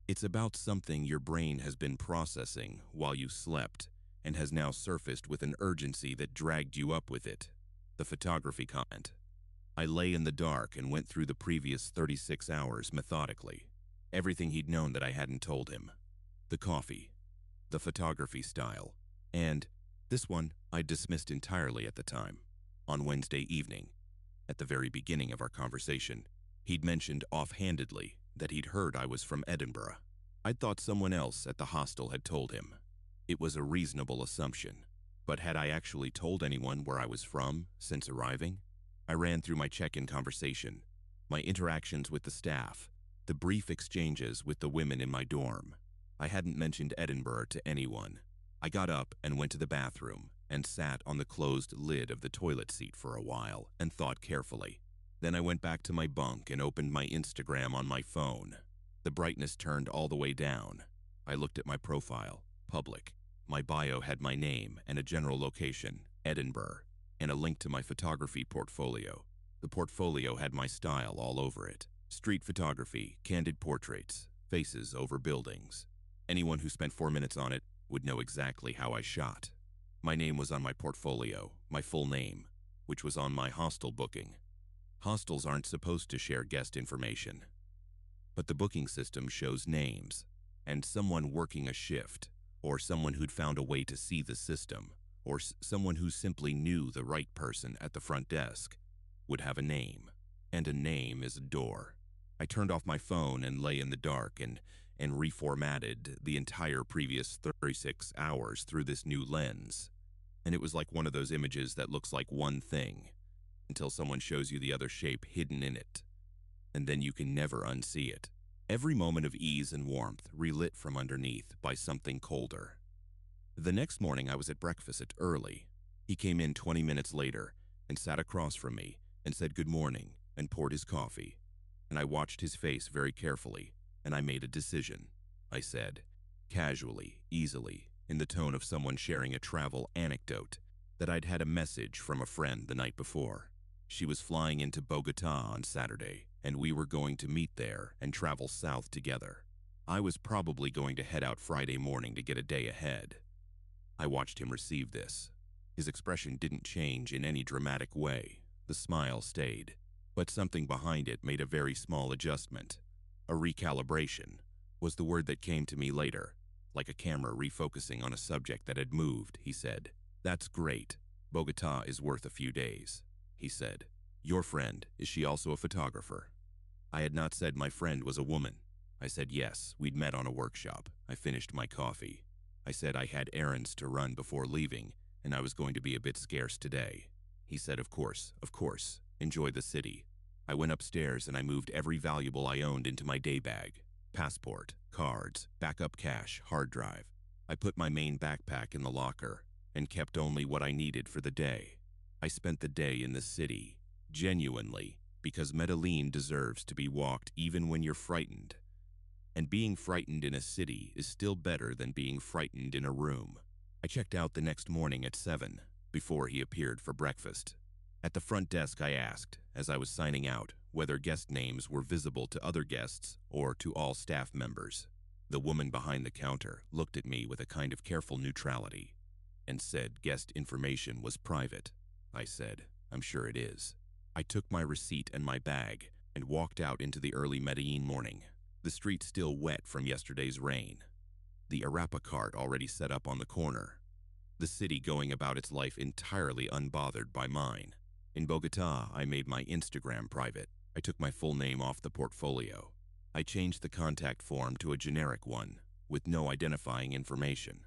It's about something your brain has been processing while you slept, and has now surfaced with an urgency that dragged you up with it. The photography comment. I lay in the dark and went through the previous 36 hours methodically. Everything he'd known that I hadn't told him. The coffee. The photography style. And this one I dismissed entirely at the time. On Wednesday evening, at the very beginning of our conversation, he'd mentioned offhandedly that he'd heard I was from Edinburgh. I'd thought someone else at the hostel had told him. It was a reasonable assumption, but had I actually told anyone where I was from since arriving? I ran through my check-in conversation, my interactions with the staff, the brief exchanges with the women in my dorm. I hadn't mentioned Edinburgh to anyone. I got up and went to the bathroom and sat on the closed lid of the toilet seat for a while and thought carefully. Then I went back to my bunk and opened my Instagram on my phone. The brightness turned all the way down. I looked at my profile. Public. My bio had my name and a general location, Edinburgh, and a link to my photography portfolio. The portfolio had my style all over it. Street photography, candid portraits, faces over buildings. Anyone who spent 4 minutes on it would know exactly how I shot. My name was on my portfolio, my full name, which was on my hostel booking. Hostels aren't supposed to share guest information, but the booking system shows names, and someone working a shift, or someone who'd found a way to see the system, or someone who simply knew the right person at the front desk, would have a name, and a name is a door. I turned off my phone and lay in the dark and reformatted the entire previous 36 hours through this new lens. And it was like one of those images that looks like one thing, until someone shows you the other shape hidden in it, and then you can never unsee it. Every moment of ease and warmth relit from underneath by something colder. The next morning I was at breakfast early. He came in 20 minutes later and sat across from me and said good morning and poured his coffee. And I watched his face very carefully, and I made a decision. I said, casually, easily, in the tone of someone sharing a travel anecdote, that I'd had a message from a friend the night before. She was flying into Bogota on Saturday, and we were going to meet there and travel south together. I was probably going to head out Friday morning to get a day ahead. I watched him receive this. His expression didn't change in any dramatic way. The smile stayed, but something behind it made a very small adjustment. A recalibration was the word that came to me later, like a camera refocusing on a subject that had moved. He said, "That's great. Bogota is worth a few days." He said, "Your friend, is she also a photographer?" I had not said my friend was a woman. I said yes, we'd met on a workshop. I finished my coffee. I said I had errands to run before leaving, and I was going to be a bit scarce today. He said, of course, enjoy the city." I went upstairs and I moved every valuable I owned into my day bag. Passport, cards, backup cash, hard drive. I put my main backpack in the locker and kept only what I needed for the day. I spent the day in the city, genuinely, because Medellin deserves to be walked even when you're frightened. And being frightened in a city is still better than being frightened in a room. I checked out the next morning at 7, before he appeared for breakfast. At the front desk I asked, as I was signing out, whether guest names were visible to other guests or to all staff members. The woman behind the counter looked at me with a kind of careful neutrality and said guest information was private. I said, I'm sure it is. I took my receipt and my bag and walked out into the early Medellin morning, the street still wet from yesterday's rain. The Arapa cart already set up on the corner. The city going about its life entirely unbothered by mine. In Bogota, I made my Instagram private. I took my full name off the portfolio. I changed the contact form to a generic one, with no identifying information.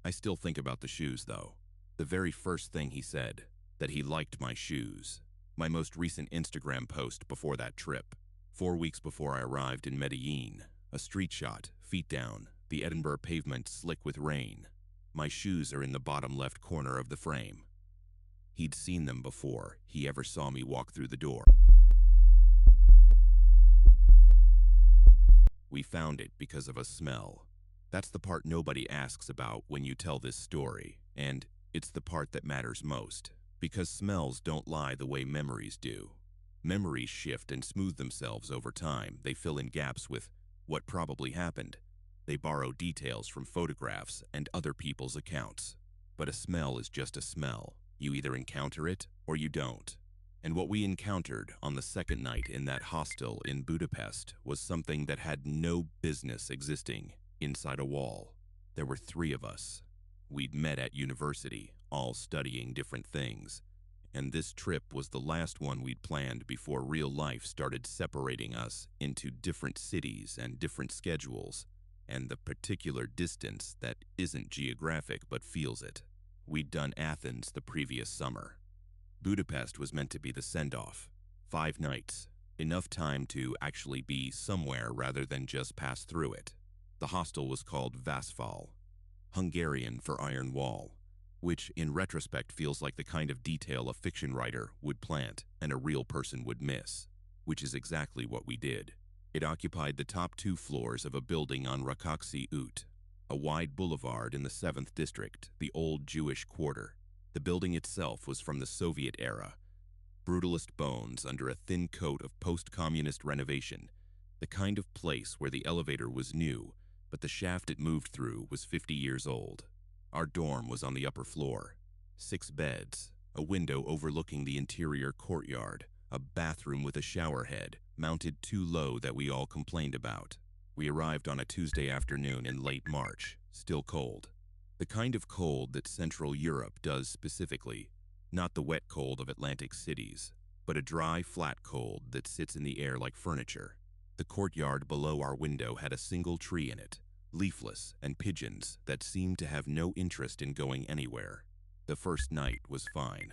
I still think about the shoes, though. The very first thing he said, that he liked my shoes. My most recent Instagram post before that trip. 4 weeks before I arrived in Medellin, a street shot, feet down, the Edinburgh pavement slick with rain. My shoes are in the bottom left corner of the frame. He'd seen them before he ever saw me walk through the door. We found it because of a smell. That's the part nobody asks about when you tell this story, and it's the part that matters most, because smells don't lie the way memories do. Memories shift and smooth themselves over time. They fill in gaps with what probably happened. They borrow details from photographs and other people's accounts. But a smell is just a smell. You either encounter it or you don't. And what we encountered on the second night in that hostel in Budapest was something that had no business existing inside a wall. There were 3 of us. We'd met at university, all studying different things. And this trip was the last one we'd planned before real life started separating us into different cities and different schedules, and the particular distance that isn't geographic but feels it. We'd done Athens the previous summer. Budapest was meant to be the send-off. 5 nights, enough time to actually be somewhere rather than just pass through it. The hostel was called Vasfal, Hungarian for iron wall, which in retrospect feels like the kind of detail a fiction writer would plant and a real person would miss, which is exactly what we did. It occupied the top 2 floors of a building on Rákóczi út, a wide boulevard in the 7th district, the old Jewish quarter. The building itself was from the Soviet era, brutalist bones under a thin coat of post-communist renovation, the kind of place where the elevator was new, but the shaft it moved through was 50 years old. Our dorm was on the upper floor. 6 beds, a window overlooking the interior courtyard, a bathroom with a shower head, mounted too low that we all complained about. We arrived on a Tuesday afternoon in late March, still cold. The kind of cold that Central Europe does specifically, not the wet cold of Atlantic cities, but a dry, flat cold that sits in the air like furniture. The courtyard below our window had a single tree in it, leafless and pigeons that seemed to have no interest in going anywhere. The first night was fine.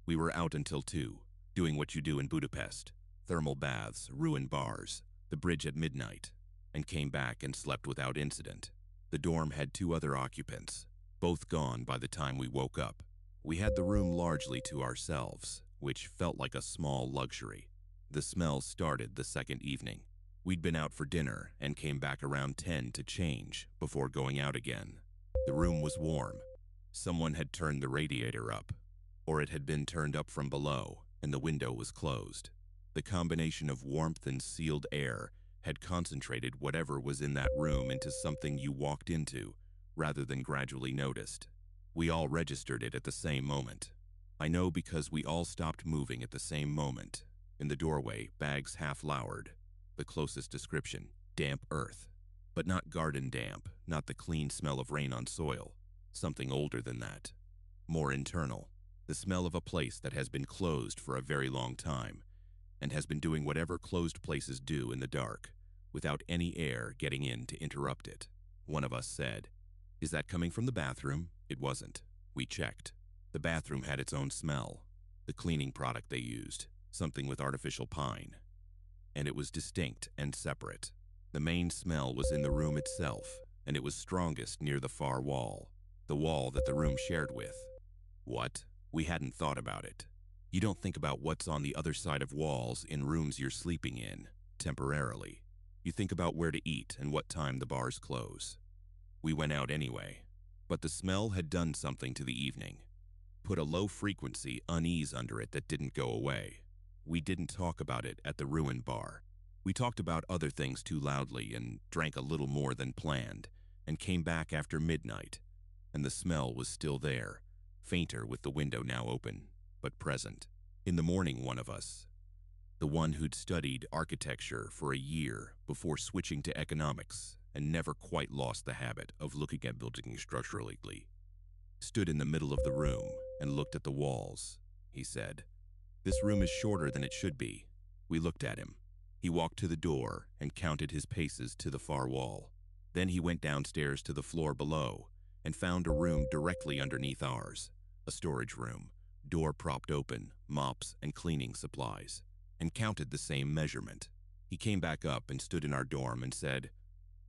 We were out until 2, doing what you do in Budapest, thermal baths, ruined bars, the bridge at midnight, and came back and slept without incident. The dorm had 2 other occupants, both gone by the time we woke up. We had the room largely to ourselves, which felt like a small luxury. The smell started the second evening. We'd been out for dinner and came back around 10 to change before going out again. The room was warm. Someone had turned the radiator up, or it had been turned up from below, and the window was closed. The combination of warmth and sealed air had concentrated whatever was in that room into something you walked into, rather than gradually noticed. We all registered it at the same moment. I know because we all stopped moving at the same moment. In the doorway, bags half lowered. The closest description, damp earth. But not garden damp, not the clean smell of rain on soil. Something older than that. More internal. The smell of a place that has been closed for a very long time, and has been doing whatever closed places do in the dark, without any air getting in to interrupt it. One of us said, "Is that coming from the bathroom?" It wasn't. We checked. The bathroom had its own smell. The cleaning product they used, something with artificial pine. And it was distinct and separate. The main smell was in the room itself, and it was strongest near the far wall, the wall that the room shared with. What? We hadn't thought about it. You don't think about what's on the other side of walls in rooms you're sleeping in, temporarily. You think about where to eat and what time the bars close. We went out anyway, but the smell had done something to the evening. Put a low-frequency unease under it that didn't go away. We didn't talk about it at the ruined bar. We talked about other things too loudly and drank a little more than planned, and came back after midnight, and the smell was still there, fainter with the window now open, but present. In the morning, one of us, the one who'd studied architecture for a year before switching to economics and never quite lost the habit of looking at buildings structurally, stood in the middle of the room and looked at the walls. He said, "This room is shorter than it should be." We looked at him. He walked to the door and counted his paces to the far wall. Then he went downstairs to the floor below and found a room directly underneath ours, a storage room, door propped open, mops and cleaning supplies, and counted the same measurement. He came back up and stood in our dorm and said,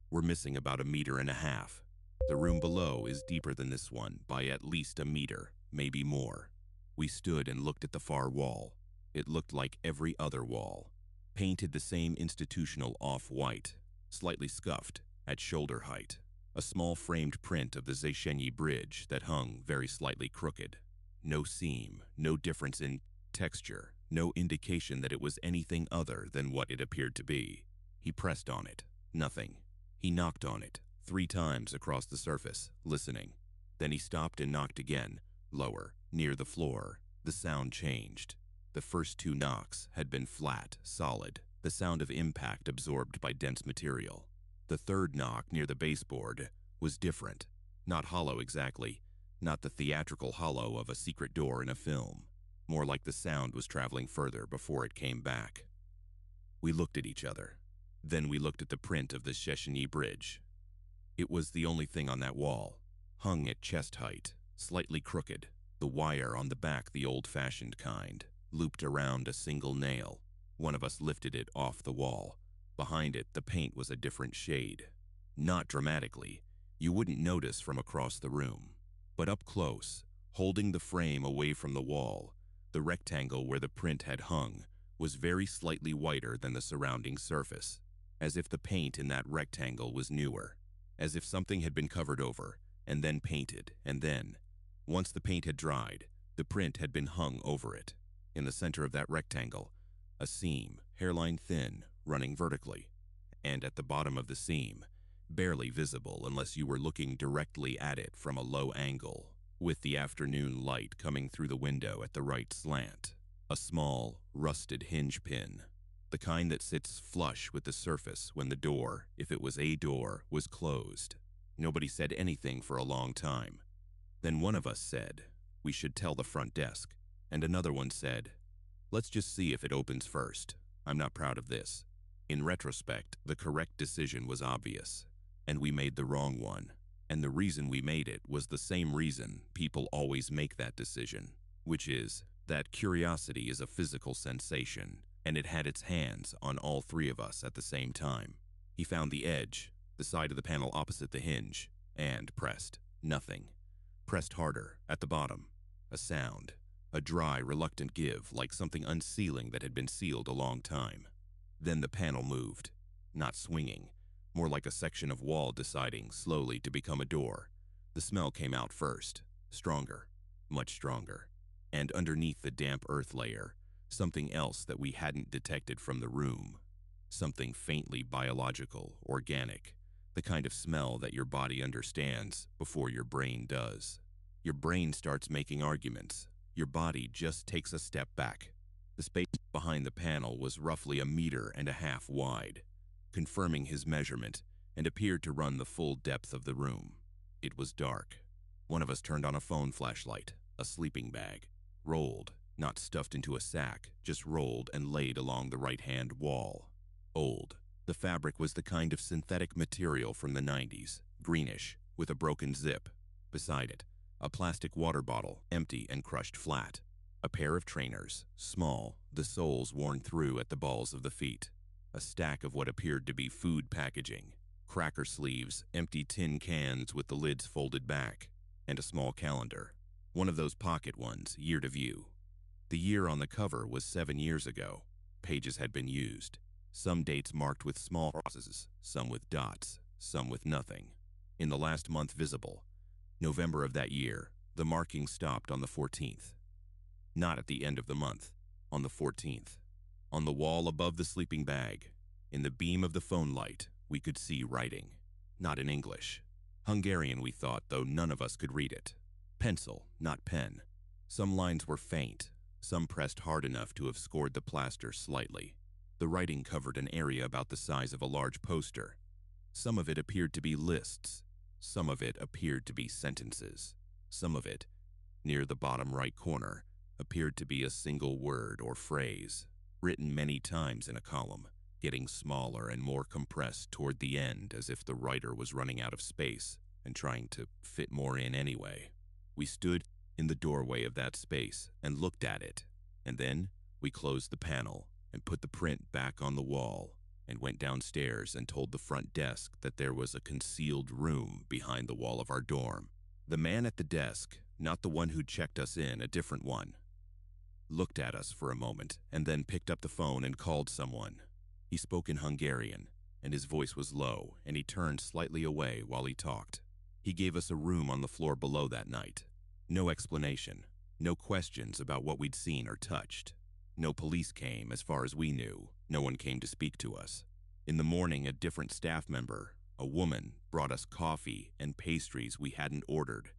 "We're missing about 1.5 meters. The room below is deeper than this one by at least 1 meter, maybe more." We stood and looked at the far wall. It looked like every other wall, painted the same institutional off-white, slightly scuffed at shoulder height. A small framed print of the Zayshenyi Bridge that hung very slightly crooked. No seam, no difference in texture, no indication that it was anything other than what it appeared to be. He pressed on it. Nothing. He knocked on it 3 times across the surface, listening. Then he stopped and knocked again, lower, near the floor. The sound changed. The first 2 knocks had been flat, solid, the sound of impact absorbed by dense material. The third knock near the baseboard was different. Not hollow exactly, not the theatrical hollow of a secret door in a film. More like the sound was traveling further before it came back. We looked at each other. Then we looked at the print of the Zayshenyi Bridge. It was the only thing on that wall, hung at chest height, slightly crooked, the wire on the back the old-fashioned kind, looped around a single nail. One of us lifted it off the wall. Behind it, the paint was a different shade. Not dramatically. You wouldn't notice from across the room. But up close, holding the frame away from the wall, the rectangle where the print had hung was very slightly whiter than the surrounding surface, as if the paint in that rectangle was newer, as if something had been covered over and then painted, and then, once the paint had dried, the print had been hung over it. In the center of that rectangle, a seam, hairline thin, running vertically, and at the bottom of the seam, barely visible unless you were looking directly at it from a low angle, with the afternoon light coming through the window at the right slant, a small, rusted hinge pin, the kind that sits flush with the surface when the door, if it was a door, was closed. Nobody said anything for a long time. Then one of us said, "We should tell the front desk," and another one said, "Let's just see if it opens first. I'm not proud of this." In retrospect, the correct decision was obvious, and we made the wrong one. And the reason we made it was the same reason people always make that decision, which is that curiosity is a physical sensation, and it had its hands on all 3 of us at the same time. He found the edge, the side of the panel opposite the hinge, and pressed. Nothing. Pressed harder, at the bottom. A sound. A dry, reluctant give, like something unsealing that had been sealed a long time. Then the panel moved. Not swinging. More like a section of wall deciding slowly to become a door. The smell came out first. Stronger. Much stronger. And underneath the damp earth layer, something else that we hadn't detected from the room. Something faintly biological, organic. The kind of smell that your body understands before your brain does. Your brain starts making arguments. Your body just takes a step back. The space behind the panel was roughly 1.5 meters wide, confirming his measurement, and appeared to run the full depth of the room. It was dark. One of us turned on a phone flashlight, a sleeping bag, rolled, not stuffed into a sack, just rolled and laid along the right-hand wall. Old. The fabric was the kind of synthetic material from the 90s, greenish, with a broken zip. Beside it, a plastic water bottle, empty and crushed flat. A pair of trainers, small, the soles worn through at the balls of the feet. A stack of what appeared to be food packaging, cracker sleeves, empty tin cans with the lids folded back, and a small calendar. One of those pocket ones, year to view. The year on the cover was 7 years ago. Pages had been used. Some dates marked with small crosses, some with dots, some with nothing. In the last month visible, November of that year, the marking stopped on the 14th. Not at the end of the month, on the 14th. On the wall above the sleeping bag, in the beam of the phone light, we could see writing. Not in English. Hungarian, we thought, though none of us could read it. Pencil, not pen. Some lines were faint, some pressed hard enough to have scored the plaster slightly. The writing covered an area about the size of a large poster. Some of it appeared to be lists. Some of it appeared to be sentences. Some of it, near the bottom right corner, appeared to be a single word or phrase, written many times in a column, getting smaller and more compressed toward the end as if the writer was running out of space and trying to fit more in anyway. We stood in the doorway of that space and looked at it, and then we closed the panel and put the print back on the wall and went downstairs and told the front desk that there was a concealed room behind the wall of our dorm. The man at the desk, not the one who'd checked us in, a different one, looked at us for a moment and then picked up the phone and called someone. He spoke in Hungarian, and his voice was low, and he turned slightly away while he talked. He gave us a room on the floor below that night. No explanation, no questions about what we'd seen or touched. No police came, as far as we knew. No one came to speak to us. In the morning, a different staff member, a woman, brought us coffee and pastries we hadn't ordered,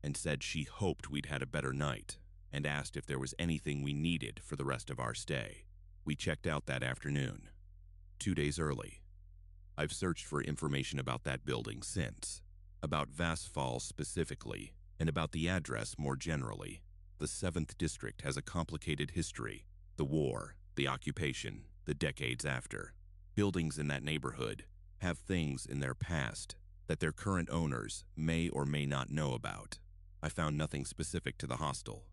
and said she hoped we'd had a better night, and asked if there was anything we needed for the rest of our stay. We checked out that afternoon, 2 days early. I've searched for information about that building since, about Vasfall specifically, and about the address more generally. The 7th District has a complicated history, the war, the occupation, the decades after. Buildings in that neighborhood have things in their past that their current owners may or may not know about. I found nothing specific to the hostel,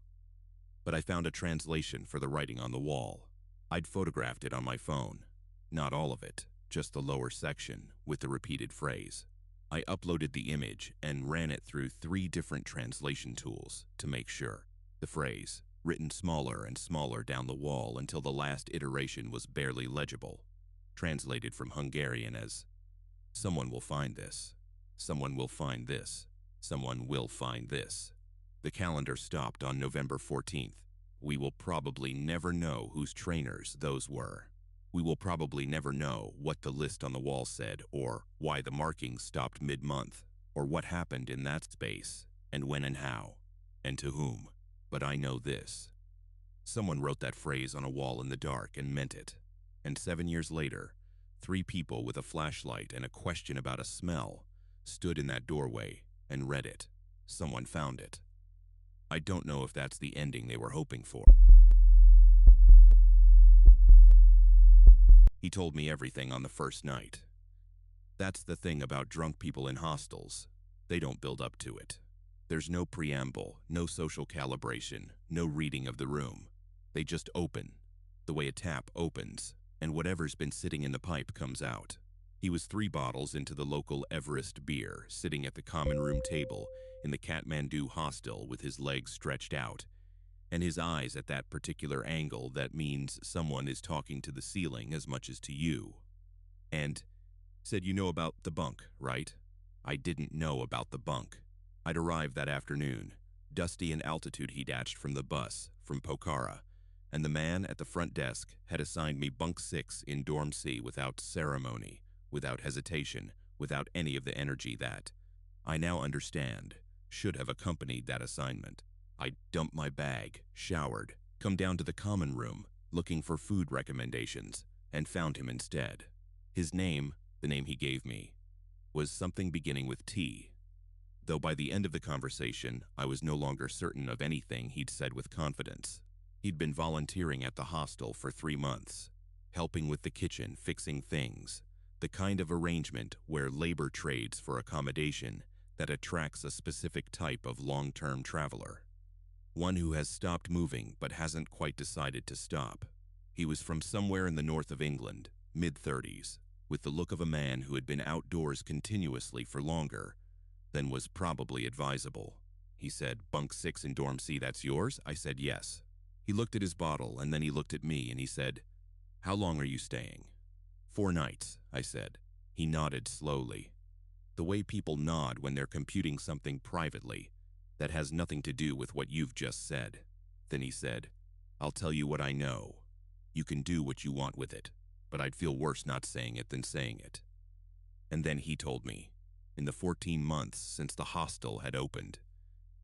but I found a translation for the writing on the wall. I'd photographed it on my phone. Not all of it, just the lower section with the repeated phrase. I uploaded the image and ran it through 3 different translation tools to make sure. The phrase, written smaller and smaller down the wall until the last iteration was barely legible, translated from Hungarian as, "Someone will find this. Someone will find this. Someone will find this." The calendar stopped on November 14th. We will probably never know whose trainers those were. We will probably never know what the list on the wall said, or why the markings stopped mid-month, or what happened in that space, and when and how, and to whom. But I know this. Someone wrote that phrase on a wall in the dark and meant it. And 7 years later, 3 people with a flashlight and a question about a smell stood in that doorway and read it. Someone found it. I don't know if that's the ending they were hoping for. He told me everything on the first night. That's the thing about drunk people in hostels. They don't build up to it. There's no preamble, no social calibration, no reading of the room. They just open, the way a tap opens, and whatever's been sitting in the pipe comes out. He was 3 bottles into the local Everest beer, sitting at the common room table in the Kathmandu hostel with his legs stretched out, and his eyes at that particular angle that means someone is talking to the ceiling as much as to you. And said, "You know about the bunk, right?" I didn't know about the bunk. I'd arrived that afternoon, dusty in altitude he'd hatched from the bus, from Pokhara, and the man at the front desk had assigned me bunk 6 in dorm C without ceremony, without hesitation, without any of the energy that, I now understand, should have accompanied that assignment. I dumped my bag, showered, come down to the common room, looking for food recommendations, and found him instead. His name, the name he gave me, was something beginning with T, though by the end of the conversation, I was no longer certain of anything he'd said with confidence. He'd been volunteering at the hostel for 3 months, helping with the kitchen, fixing things, the kind of arrangement where labor trades for accommodation that attracts a specific type of long-term traveler. One who has stopped moving but hasn't quite decided to stop. He was from somewhere in the north of England, mid-30s, with the look of a man who had been outdoors continuously for longer than was probably advisable. He said, "Bunk 6 in Dorm C, that's yours?" I said, "Yes." He looked at his bottle, and then he looked at me, and he said, "How long are you staying?" "4 nights, I said. He nodded slowly. The way people nod when they're computing something privately that has nothing to do with what you've just said. Then he said, "I'll tell you what I know. You can do what you want with it, but I'd feel worse not saying it than saying it." And then he told me, in the 14 months since the hostel had opened,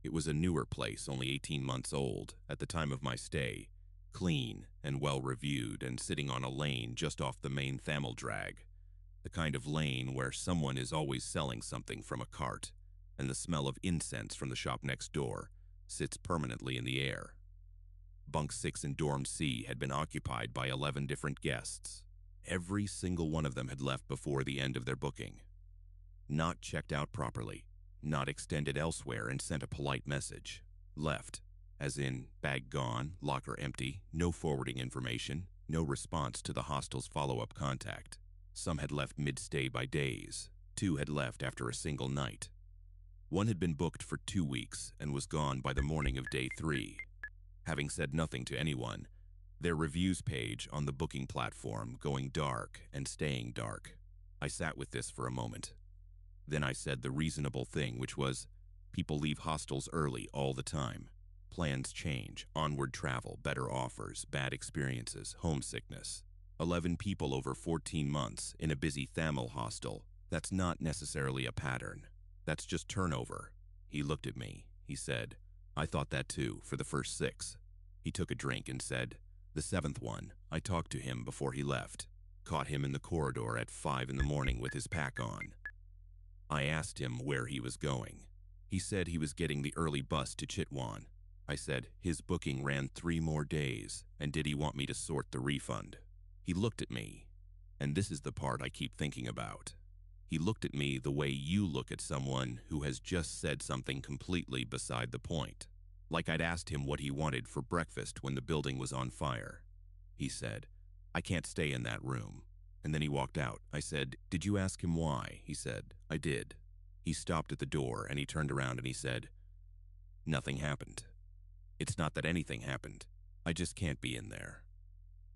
it was a newer place, only 18 months old at the time of my stay, clean and well-reviewed and sitting on a lane just off the main Thamel drag, the kind of lane where someone is always selling something from a cart, and the smell of incense from the shop next door sits permanently in the air. Bunk 6 in Dorm C had been occupied by 11 different guests. Every single one of them had left before the end of their booking. Not checked out properly, not extended elsewhere and sent a polite message. Left, as in bag gone, locker empty, no forwarding information, no response to the hostel's follow-up contact. Some had left mid-stay by days. 2 had left after a single night. 1 had been booked for 2 weeks and was gone by the morning of day 3. Having said nothing to anyone, their reviews page on the booking platform going dark and staying dark. I sat with this for a moment. Then I said the reasonable thing, which was, people leave hostels early all the time. Plans change, onward travel, better offers, bad experiences, homesickness. 11 people over 14 months in a busy Thamel hostel. That's not necessarily a pattern. That's just turnover. He looked at me. He said, "I thought that too, for the first 6. He took a drink and said, "The 7th one, I talked to him before he left. Caught him in the corridor at 5 in the morning with his pack on. I asked him where he was going. He said he was getting the early bus to Chitwan. I said his booking ran 3 more days, and did he want me to sort the refund? He looked at me, and this is the part I keep thinking about. He looked at me the way you look at someone who has just said something completely beside the point. Like I'd asked him what he wanted for breakfast when the building was on fire. He said, "I can't stay in that room." And then he walked out. I said, "Did you ask him why?" He said, "I did." He stopped at the door and he turned around and he said, "Nothing happened. It's not that anything happened. I just can't be in there."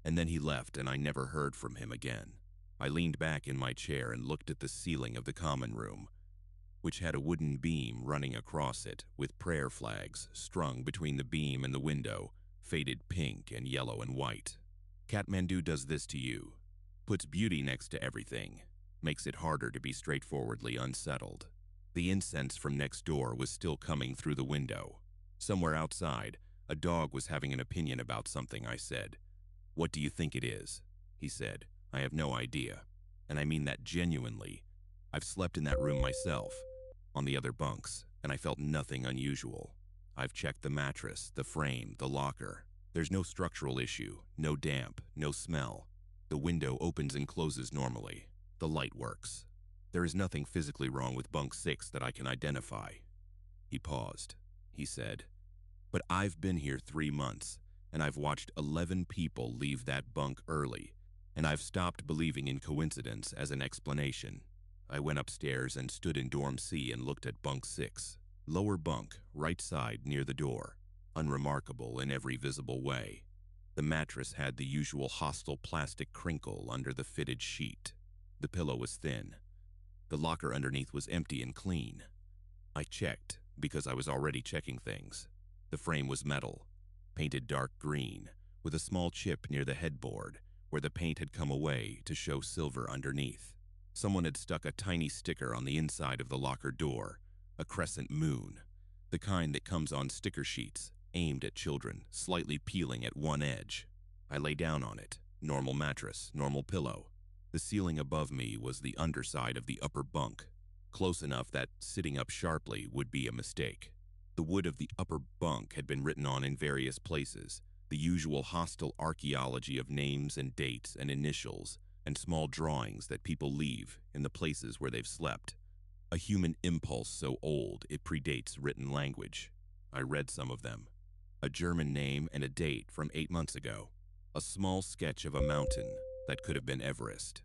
And then he left and I never heard from him again. I leaned back in my chair and looked at the ceiling of the common room, which had a wooden beam running across it with prayer flags strung between the beam and the window, faded pink and yellow and white. Kathmandu does this to you. Puts beauty next to everything. Makes it harder to be straightforwardly unsettled. The incense from next door was still coming through the window. Somewhere outside, a dog was having an opinion about something, I said. "What do you think it is?" He said, "I have no idea." And I mean that genuinely. I've slept in that room myself, on the other bunks, and I felt nothing unusual. I've checked the mattress, the frame, the locker. There's no structural issue, no damp, no smell. The window opens and closes normally. The light works. There is nothing physically wrong with bunk 6 that I can identify. He paused. He said, "But I've been here 3 months, and I've watched 11 people leave that bunk early, and I've stopped believing in coincidence as an explanation." I went upstairs and stood in Dorm C and looked at bunk 6. Lower bunk, right side near the door. Unremarkable in every visible way. The mattress had the usual hostile plastic crinkle under the fitted sheet. The pillow was thin. The locker underneath was empty and clean. I checked, because I was already checking things. The frame was metal, painted dark green, with a small chip near the headboard, where the paint had come away to show silver underneath. Someone had stuck a tiny sticker on the inside of the locker door, a crescent moon, the kind that comes on sticker sheets, aimed at children, slightly peeling at one edge. I lay down on it, normal mattress, normal pillow. The ceiling above me was the underside of the upper bunk, close enough that sitting up sharply would be a mistake. The wood of the upper bunk had been written on in various places, the usual hostile archaeology of names and dates and initials and small drawings that people leave in the places where they've slept. A human impulse so old it predates written language. I read some of them. A German name and a date from 8 months ago. A small sketch of a mountain that could have been Everest.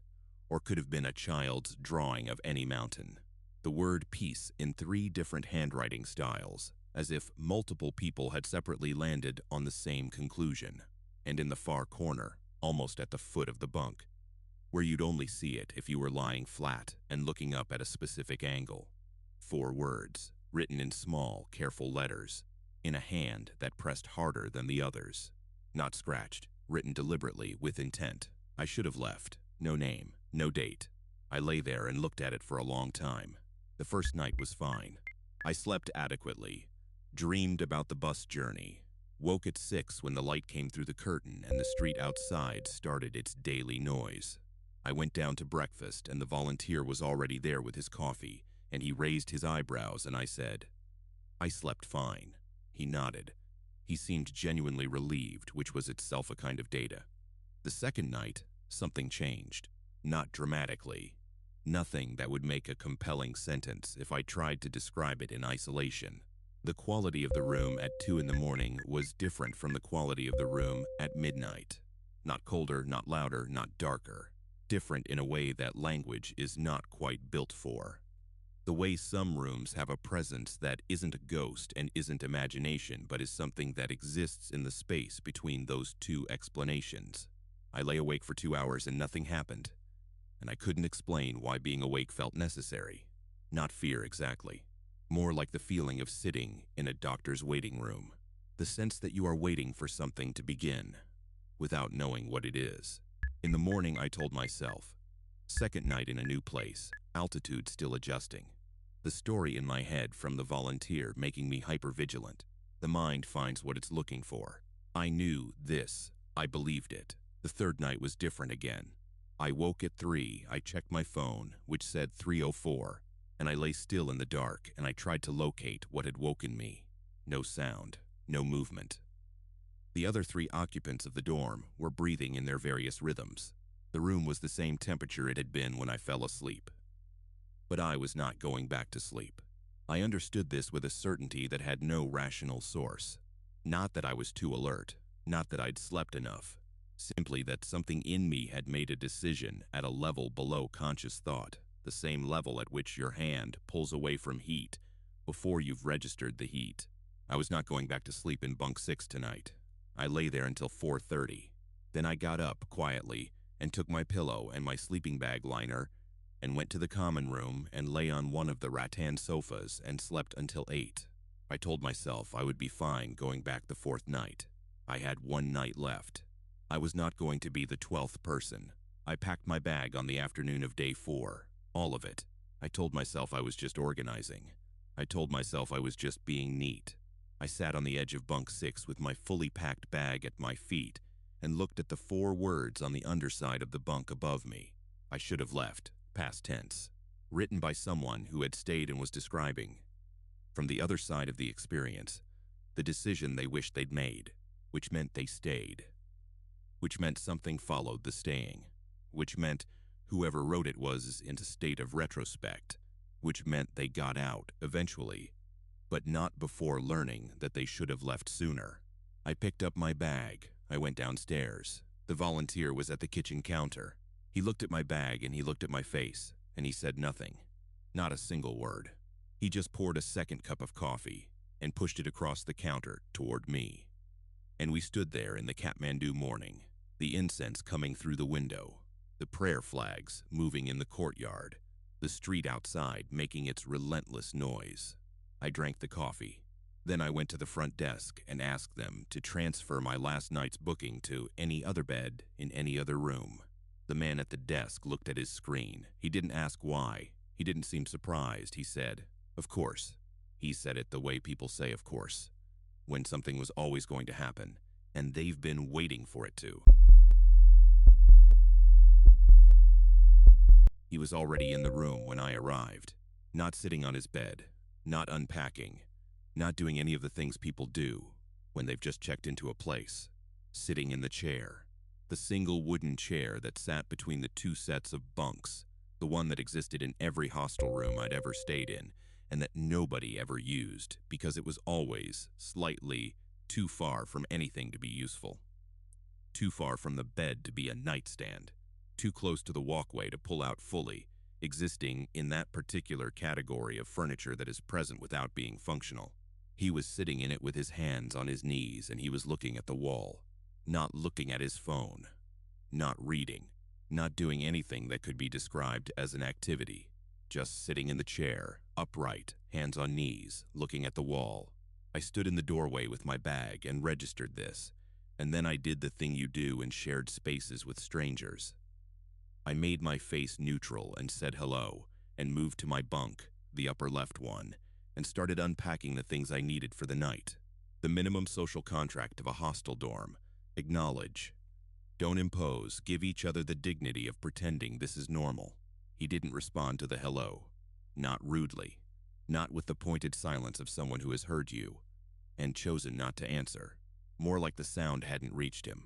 or could have been a child's drawing of any mountain. The word peace in 3 different handwriting styles, as if multiple people had separately landed on the same conclusion. And in the far corner, almost at the foot of the bunk, where you'd only see it if you were lying flat and looking up at a specific angle, 4 words, written in small, careful letters, in a hand that pressed harder than the others. Not scratched, written deliberately with intent. I should have left. No name, no date. I lay there and looked at it for a long time. The first night was fine. I slept adequately, dreamed about the bus journey, woke at 6 when the light came through the curtain and the street outside started its daily noise. I went down to breakfast and the volunteer was already there with his coffee, and he raised his eyebrows and I said, "I slept fine." He nodded. He seemed genuinely relieved, which was itself a kind of data. The second night, something changed. Not dramatically. Nothing that would make a compelling sentence if I tried to describe it in isolation. The quality of the room at 2 in the morning was different from the quality of the room at midnight. Not colder, not louder, not darker. Different in a way that language is not quite built for. The way some rooms have a presence that isn't a ghost and isn't imagination, but is something that exists in the space between those 2 explanations. I lay awake for 2 hours and nothing happened, and I couldn't explain why being awake felt necessary. Not fear exactly. More like the feeling of sitting in a doctor's waiting room. The sense that you are waiting for something to begin, without knowing what it is. In the morning, I told myself, second night in a new place, altitude still adjusting. The story in my head from the volunteer making me hypervigilant. The mind finds what it's looking for. I knew this. I believed it. The third night was different again. I woke at 3. I checked my phone, which said 3:04, and I lay still in the dark and I tried to locate what had woken me. No sound, no movement. The other 3 occupants of the dorm were breathing in their various rhythms. The room was the same temperature it had been when I fell asleep. But I was not going back to sleep. I understood this with a certainty that had no rational source. Not that I was too alert, not that I'd slept enough. Simply that something in me had made a decision at a level below conscious thought, the same level at which your hand pulls away from heat before you've registered the heat. I was not going back to sleep in bunk 6 tonight. I lay there until 4:30. Then I got up quietly and took my pillow and my sleeping bag liner and went to the common room and lay on one of the rattan sofas and slept until 8. I told myself I would be fine going back the 4th night. I had 1 night left. I was not going to be the 12th person. I packed my bag on the afternoon of day 4. All of it. I told myself I was just organizing. I told myself I was just being neat. I sat on the edge of bunk 6 with my fully packed bag at my feet and looked at the 4 words on the underside of the bunk above me. I should have left. Past tense. Written by someone who had stayed and was describing, from the other side of the experience, the decision they wished they'd made, which meant they stayed. Which meant something followed the staying. Which meant whoever wrote it was in a state of retrospect. Which meant they got out eventually, but not before learning that they should have left sooner. I picked up my bag. I went downstairs. The volunteer was at the kitchen counter. He looked at my bag and he looked at my face, and he said nothing. Not a single word. He just poured a second cup of coffee and pushed it across the counter toward me. And we stood there in the Kathmandu morning, the incense coming through the window, the prayer flags moving in the courtyard, the street outside making its relentless noise. I drank the coffee. Then I went to the front desk and asked them to transfer my last night's booking to any other bed in any other room. The man at the desk looked at his screen. He didn't ask why. He didn't seem surprised. He said, "Of course." He said it the way people say "of course," when something was always going to happen, and they've been waiting for it to. He was already in the room when I arrived, not sitting on his bed, not unpacking, not doing any of the things people do when they've just checked into a place, sitting in the chair. The single wooden chair that sat between the 2 sets of bunks, the one that existed in every hostel room I'd ever stayed in, and that nobody ever used because it was always slightly too far from anything to be useful. Too far from the bed to be a nightstand. too close to the walkway to pull out fully, existing in that particular category of furniture that is present without being functional. He was sitting in it with his hands on his knees, and he was looking at the wall, not looking at his phone, not reading, not doing anything that could be described as an activity, just sitting in the chair, upright, hands on knees, looking at the wall. I stood in the doorway with my bag and registered this, and then I did the thing you do in shared spaces with strangers. I made my face neutral and said hello, and moved to my bunk, the upper left one, and started unpacking the things I needed for the night. The minimum social contract of a hostel dorm: acknowledge. Don't impose, give each other the dignity of pretending this is normal. He didn't respond to the hello. Not rudely. Not with the pointed silence of someone who has heard you and chosen not to answer. More like the sound hadn't reached him.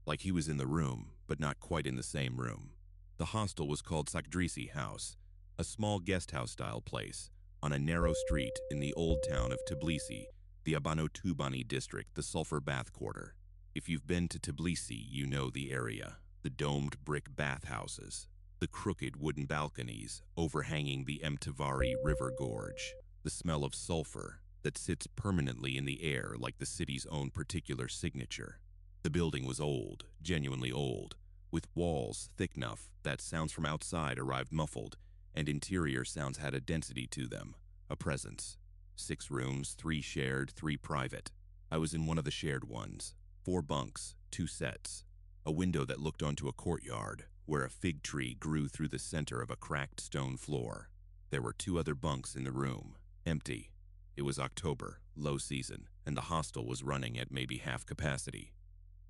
Like he was in the room, but not quite in the same room. The hostel was called Sakdrisi House, a small guest house-style place on a narrow street in the old town of Tbilisi, the Abano-Tubani district, the Sulphur Bath Quarter. If you've been to Tbilisi, you know the area. The domed brick bathhouses, the crooked wooden balconies overhanging the Mtavari River Gorge, the smell of sulfur that sits permanently in the air like the city's own particular signature. The building was old, genuinely old, with walls thick enough that sounds from outside arrived muffled, and interior sounds had a density to them, a presence. 6 rooms, 3 shared, 3 private. I was in one of the shared ones. 4 bunks, 2 sets. A window that looked onto a courtyard, where a fig tree grew through the center of a cracked stone floor. There were 2 other bunks in the room, empty. It was October, low season, and the hostel was running at maybe half capacity.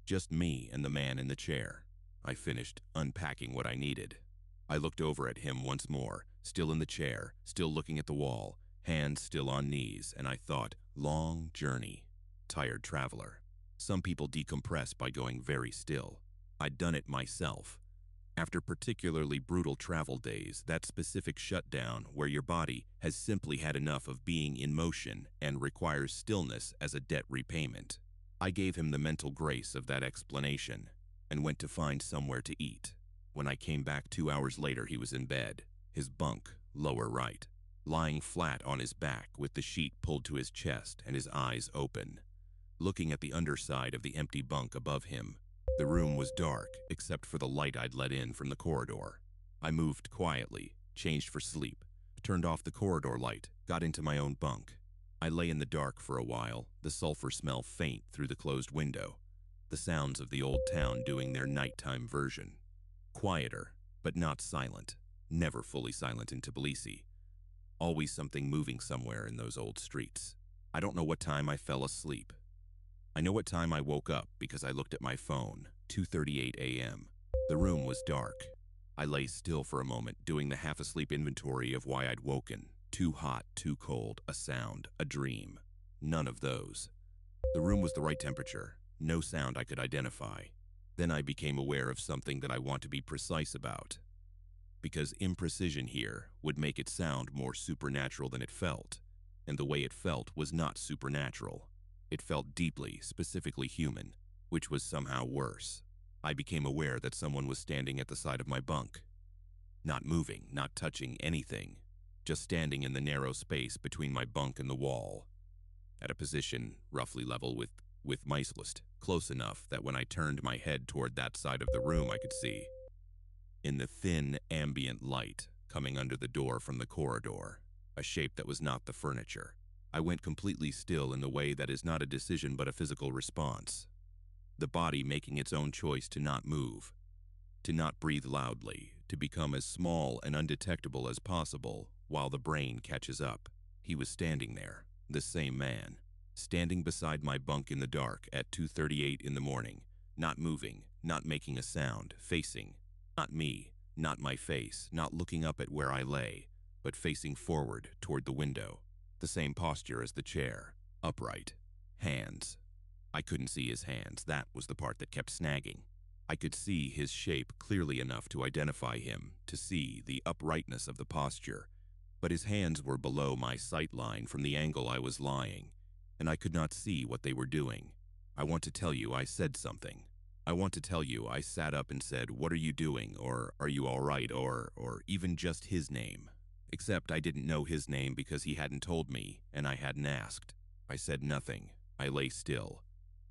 Just me and the man in the chair. I finished unpacking what I needed. I looked over at him once more, still in the chair, still looking at the wall, hands still on knees, and I thought, long journey, tired traveler. Some people decompress by going very still. I'd done it myself. After particularly brutal travel days, that specific shutdown where your body has simply had enough of being in motion and requires stillness as a debt repayment. I gave him the mental grace of that explanation and went to find somewhere to eat. When I came back 2 hours later, he was in bed, his bunk, lower right, lying flat on his back with the sheet pulled to his chest and his eyes open, looking at the underside of the empty bunk above him. The room was dark, except for the light I'd let in from the corridor. I moved quietly, changed for sleep, turned off the corridor light, got into my own bunk. I lay in the dark for a while, the sulfur smell faint through the closed window, the sounds of the old town doing their nighttime version. Quieter, but not silent. Never fully silent in Tbilisi. Always something moving somewhere in those old streets. I don't know what time I fell asleep. I know what time I woke up because I looked at my phone, 2:38 a.m. The room was dark. I lay still for a moment, doing the half-asleep inventory of why I'd woken. Too hot, too cold, a sound, a dream. None of those. The room was the right temperature. No sound I could identify. Then I became aware of something that I want to be precise about, because imprecision here would make it sound more supernatural than it felt, and the way it felt was not supernatural. It felt deeply, specifically human, which was somehow worse. I became aware that someone was standing at the side of my bunk. Not moving, not touching anything, just standing in the narrow space between my bunk and the wall, at a position roughly level with my list, close enough that when I turned my head toward that side of the room I could see. In the thin, ambient light coming under the door from the corridor, a shape that was not the furniture. I went completely still in the way that is not a decision but a physical response. The body making its own choice to not move, to not breathe loudly, to become as small and undetectable as possible while the brain catches up. He was standing there, the same man, standing beside my bunk in the dark at 2:38 in the morning, not moving, not making a sound, facing, not me, not my face, not looking up at where I lay, but facing forward toward the window. The same posture as the chair, upright, hands. I couldn't see his hands, that was the part that kept snagging. I could see his shape clearly enough to identify him, to see the uprightness of the posture, but his hands were below my sight line from the angle I was lying, and I could not see what they were doing. I want to tell you I said something. I want to tell you, I sat up and said, "What are you doing?" or "Are you all right?" or even just his name. Except I didn't know his name because he hadn't told me, and I hadn't asked. I said nothing. I lay still.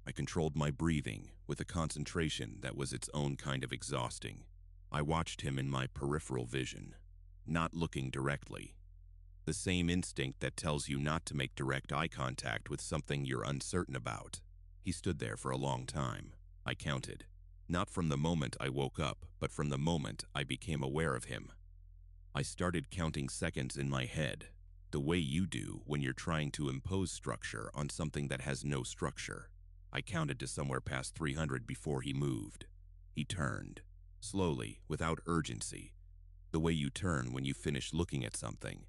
I controlled my breathing with a concentration that was its own kind of exhausting. I watched him in my peripheral vision, not looking directly. The same instinct that tells you not to make direct eye contact with something you're uncertain about. He stood there for a long time. I counted. Not from the moment I woke up, but from the moment I became aware of him. I started counting seconds in my head, the way you do when you're trying to impose structure on something that has no structure. I counted to somewhere past 300 before he moved. He turned, slowly, without urgency, the way you turn when you finish looking at something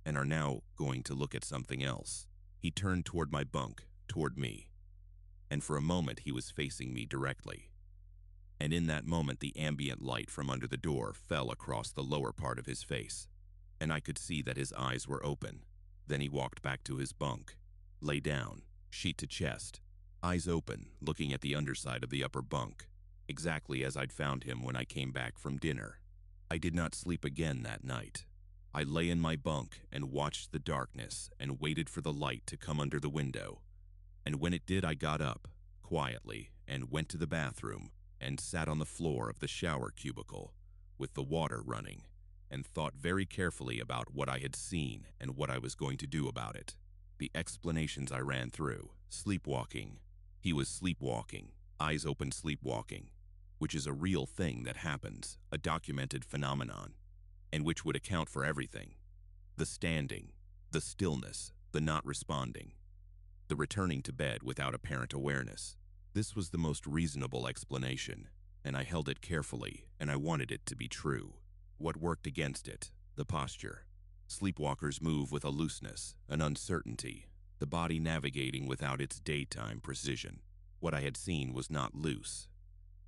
and are now going to look at something else. He turned toward my bunk, toward me, and for a moment he was facing me directly. And in that moment the ambient light from under the door fell across the lower part of his face, and I could see that his eyes were open. Then he walked back to his bunk, lay down, sheet to chest, eyes open, looking at the underside of the upper bunk, exactly as I'd found him when I came back from dinner. I did not sleep again that night. I lay in my bunk and watched the darkness and waited for the light to come under the window. And when it did, I got up, quietly, and went to the bathroom and sat on the floor of the shower cubicle with the water running and thought very carefully about what I had seen and what I was going to do about it. The explanations I ran through: sleepwalking. He was sleepwalking, eyes open sleepwalking, which is a real thing that happens, a documented phenomenon, and which would account for everything. The standing, the stillness, the not responding, the returning to bed without apparent awareness. This was the most reasonable explanation, and I held it carefully, and I wanted it to be true. What worked against it? The posture. Sleepwalkers move with a looseness, an uncertainty, the body navigating without its daytime precision. What I had seen was not loose.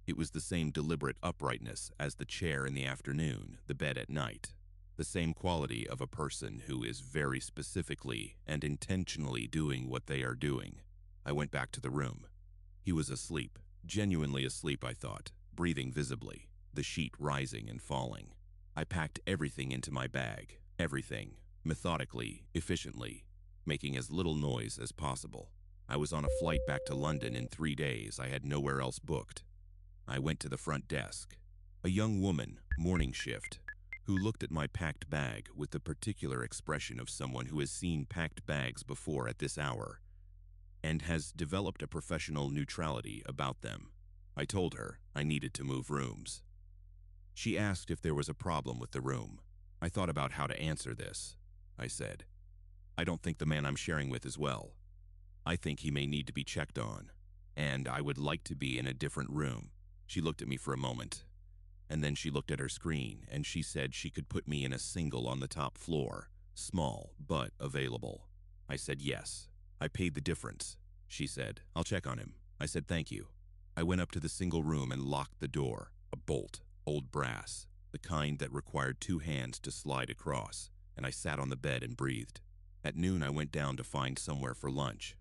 It was the same deliberate uprightness as the chair in the afternoon, the bed at night. The same quality of a person who is very specifically and intentionally doing what they are doing. I went back to the room. He was asleep, genuinely asleep, I thought, breathing visibly, the sheet rising and falling. I packed everything into my bag, everything, methodically, efficiently, making as little noise as possible. I was on a flight back to London in 3 days. I had nowhere else booked. I went to the front desk. A young woman, morning shift, who looked at my packed bag with the particular expression of someone who has seen packed bags before at this hour and has developed a professional neutrality about them. I told her I needed to move rooms. She asked if there was a problem with the room. I thought about how to answer this. I said, "I don't think the man I'm sharing with is well. I think he may need to be checked on, and I would like to be in a different room." She looked at me for a moment, and then she looked at her screen, and she said she could put me in a single on the top floor, small but available. I said yes. I paid the difference. She said, "I'll check on him." I said thank you. I went up to the single room and locked the door, a bolt, old brass, the kind that required 2 hands to slide across, and I sat on the bed and breathed. At noon I went down to find somewhere for lunch.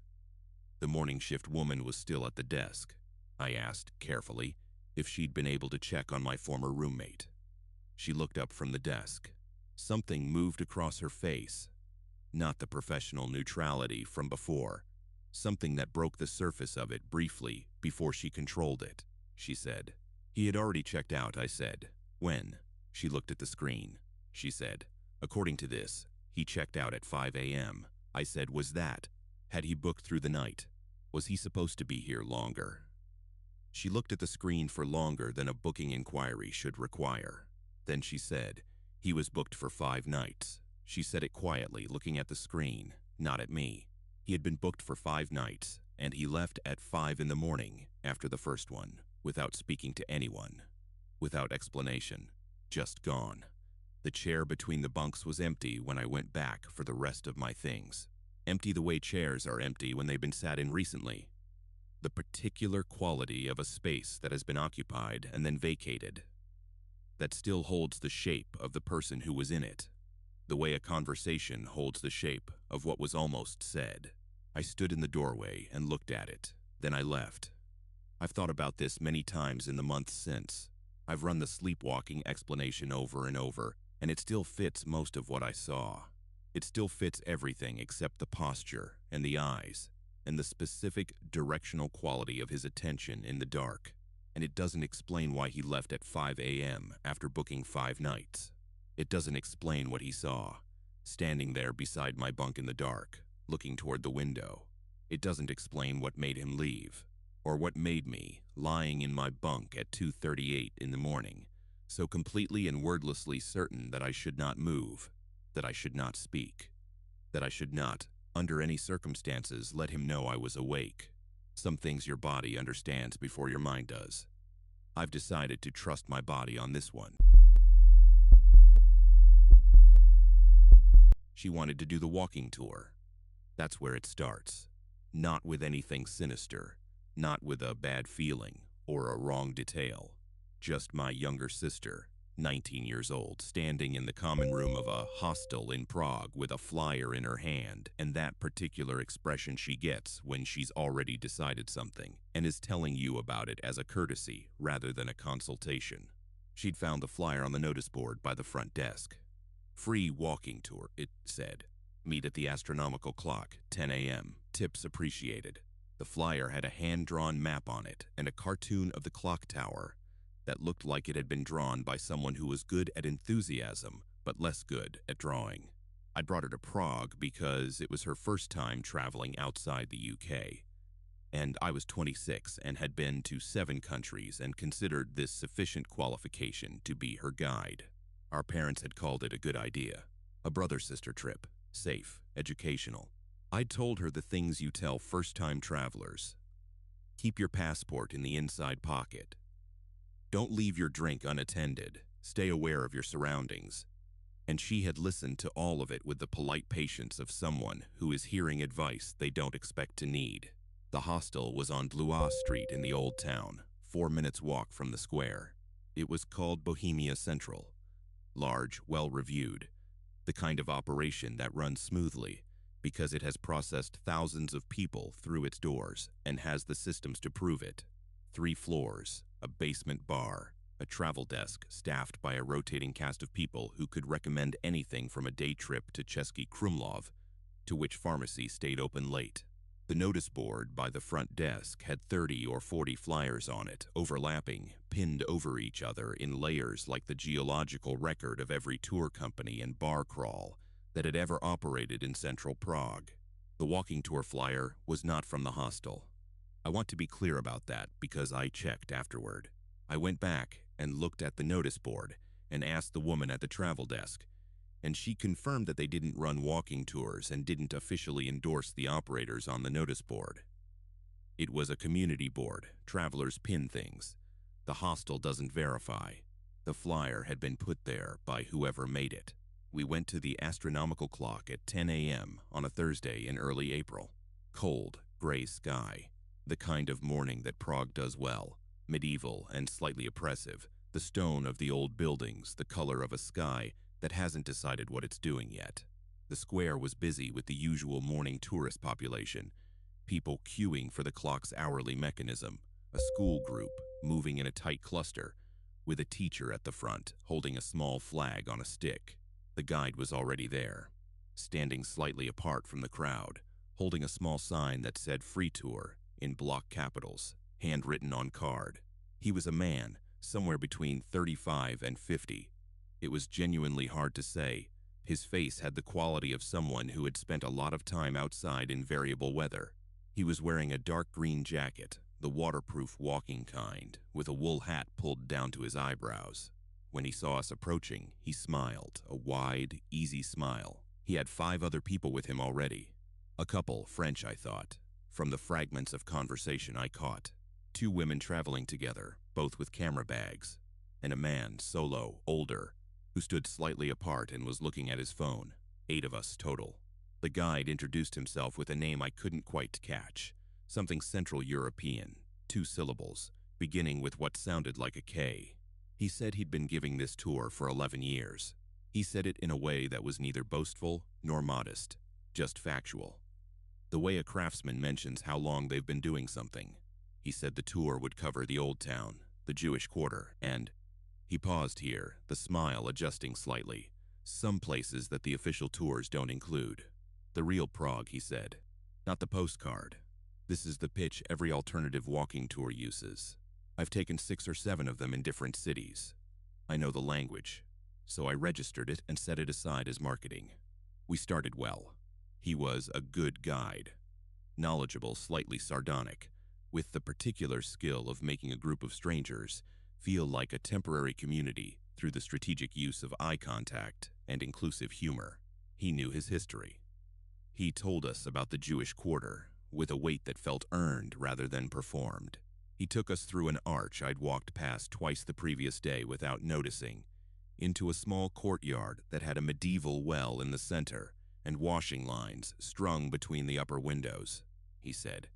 The morning shift woman was still at the desk. I asked, carefully, if she'd been able to check on my former roommate. She looked up from the desk. Something moved across her face. Not the professional neutrality from before. Something that broke the surface of it briefly before she controlled it. She said, "He had already checked out," I said. "When?" She looked at the screen. She said, "According to this, he checked out at 5 a.m. I said, "Was that? Had he booked through the night? Was he supposed to be here longer?" She looked at the screen for longer than a booking inquiry should require. Then she said, "He was booked for 5 nights. She said it quietly, looking at the screen, not at me. He had been booked for 5 nights, and he left at 5 in the morning after the first one, without speaking to anyone, without explanation, just gone. The chair between the bunks was empty when I went back for the rest of my things. Empty the way chairs are empty when they've been sat in recently. The particular quality of a space that has been occupied and then vacated, that still holds the shape of the person who was in it, the way a conversation holds the shape of what was almost said. I stood in the doorway and looked at it. Then I left. I've thought about this many times in the months since. I've run the sleepwalking explanation over and over, and it still fits most of what I saw. It still fits everything except the posture and the eyes and the specific directional quality of his attention in the dark. And it doesn't explain why he left at 5 a.m. after booking 5 nights. It doesn't explain what he saw, standing there beside my bunk in the dark, looking toward the window. It doesn't explain what made him leave, or what made me, lying in my bunk at 2:38 in the morning, so completely and wordlessly certain that I should not move, that I should not speak, that I should not, under any circumstances, let him know I was awake. Some things your body understands before your mind does. I've decided to trust my body on this one. She wanted to do the walking tour. That's where it starts. Not with anything sinister, not with a bad feeling or a wrong detail. Just my younger sister, 19 years old, standing in the common room of a hostel in Prague with a flyer in her hand, and that particular expression she gets when she's already decided something and is telling you about it as a courtesy rather than a consultation. She'd found the flyer on the notice board by the front desk. Free walking tour, it said. Meet at the astronomical clock, 10 a.m. Tips appreciated. The flyer had a hand-drawn map on it and a cartoon of the clock tower that looked like it had been drawn by someone who was good at enthusiasm, but less good at drawing. I brought her to Prague because it was her first time traveling outside the UK. And I was 26 and had been to 7 countries and considered this sufficient qualification to be her guide. Our parents had called it a good idea. A brother-sister trip, safe, educational. I'd told her the things you tell first-time travelers. Keep your passport in the inside pocket. Don't leave your drink unattended. Stay aware of your surroundings. And she had listened to all of it with the polite patience of someone who is hearing advice they don't expect to need. The hostel was on Blois Street in the Old Town, 4 minutes walk from the square. It was called Bohemia Central. Large, well-reviewed. The kind of operation that runs smoothly because it has processed thousands of people through its doors and has the systems to prove it. 3 floors, a basement bar, a travel desk staffed by a rotating cast of people who could recommend anything from a day trip to Český Krumlov, to which pharmacy stayed open late. The notice board by the front desk had 30 or 40 flyers on it, overlapping, pinned over each other in layers like the geological record of every tour company and bar crawl that had ever operated in central Prague. The walking tour flyer was not from the hostel. I want to be clear about that because I checked afterward. I went back and looked at the notice board and asked the woman at the travel desk, and she confirmed that they didn't run walking tours and didn't officially endorse the operators on the notice board. It was a community board. Travelers pin things. The hostel doesn't verify. The flyer had been put there by whoever made it. We went to the astronomical clock at 10 a.m. on a Thursday in early April. Cold, gray sky. The kind of morning that Prague does well. Medieval and slightly oppressive. The stone of the old buildings, the color of a sky that hasn't decided what it's doing yet. The square was busy with the usual morning tourist population, people queuing for the clock's hourly mechanism, a school group moving in a tight cluster, with a teacher at the front holding a small flag on a stick. The guide was already there, standing slightly apart from the crowd, holding a small sign that said "Free Tour" in block capitals, handwritten on card. He was a man, somewhere between 35 and 50. It was genuinely hard to say. His face had the quality of someone who had spent a lot of time outside in variable weather. He was wearing a dark green jacket, the waterproof walking kind, with a wool hat pulled down to his eyebrows. When he saw us approaching, he smiled, a wide, easy smile. He had 5 other people with him already. A couple, French, I thought, from the fragments of conversation I caught. 2 women traveling together, both with camera bags, and a man, solo, older, who stood slightly apart and was looking at his phone. 8 of us total. The guide introduced himself with a name I couldn't quite catch, something Central European, 2 syllables, beginning with what sounded like a K. He said he'd been giving this tour for 11 years. He said it in a way that was neither boastful nor modest, just factual. The way a craftsman mentions how long they've been doing something. He said the tour would cover the Old Town, the Jewish Quarter, and he paused here, the smile adjusting slightly. Some places that the official tours don't include. The real Prague, he said. Not the postcard. This is the pitch every alternative walking tour uses. I've taken 6 or 7 of them in different cities. I know the language, so I registered it and set it aside as marketing. We started well. He was a good guide. Knowledgeable, slightly sardonic, with the particular skill of making a group of strangers feel like a temporary community through the strategic use of eye contact and inclusive humor. He knew his history. He told us about the Jewish Quarter, with a weight that felt earned rather than performed. He took us through an arch I'd walked past twice the previous day without noticing, into a small courtyard that had a medieval well in the center and washing lines strung between the upper windows. He said,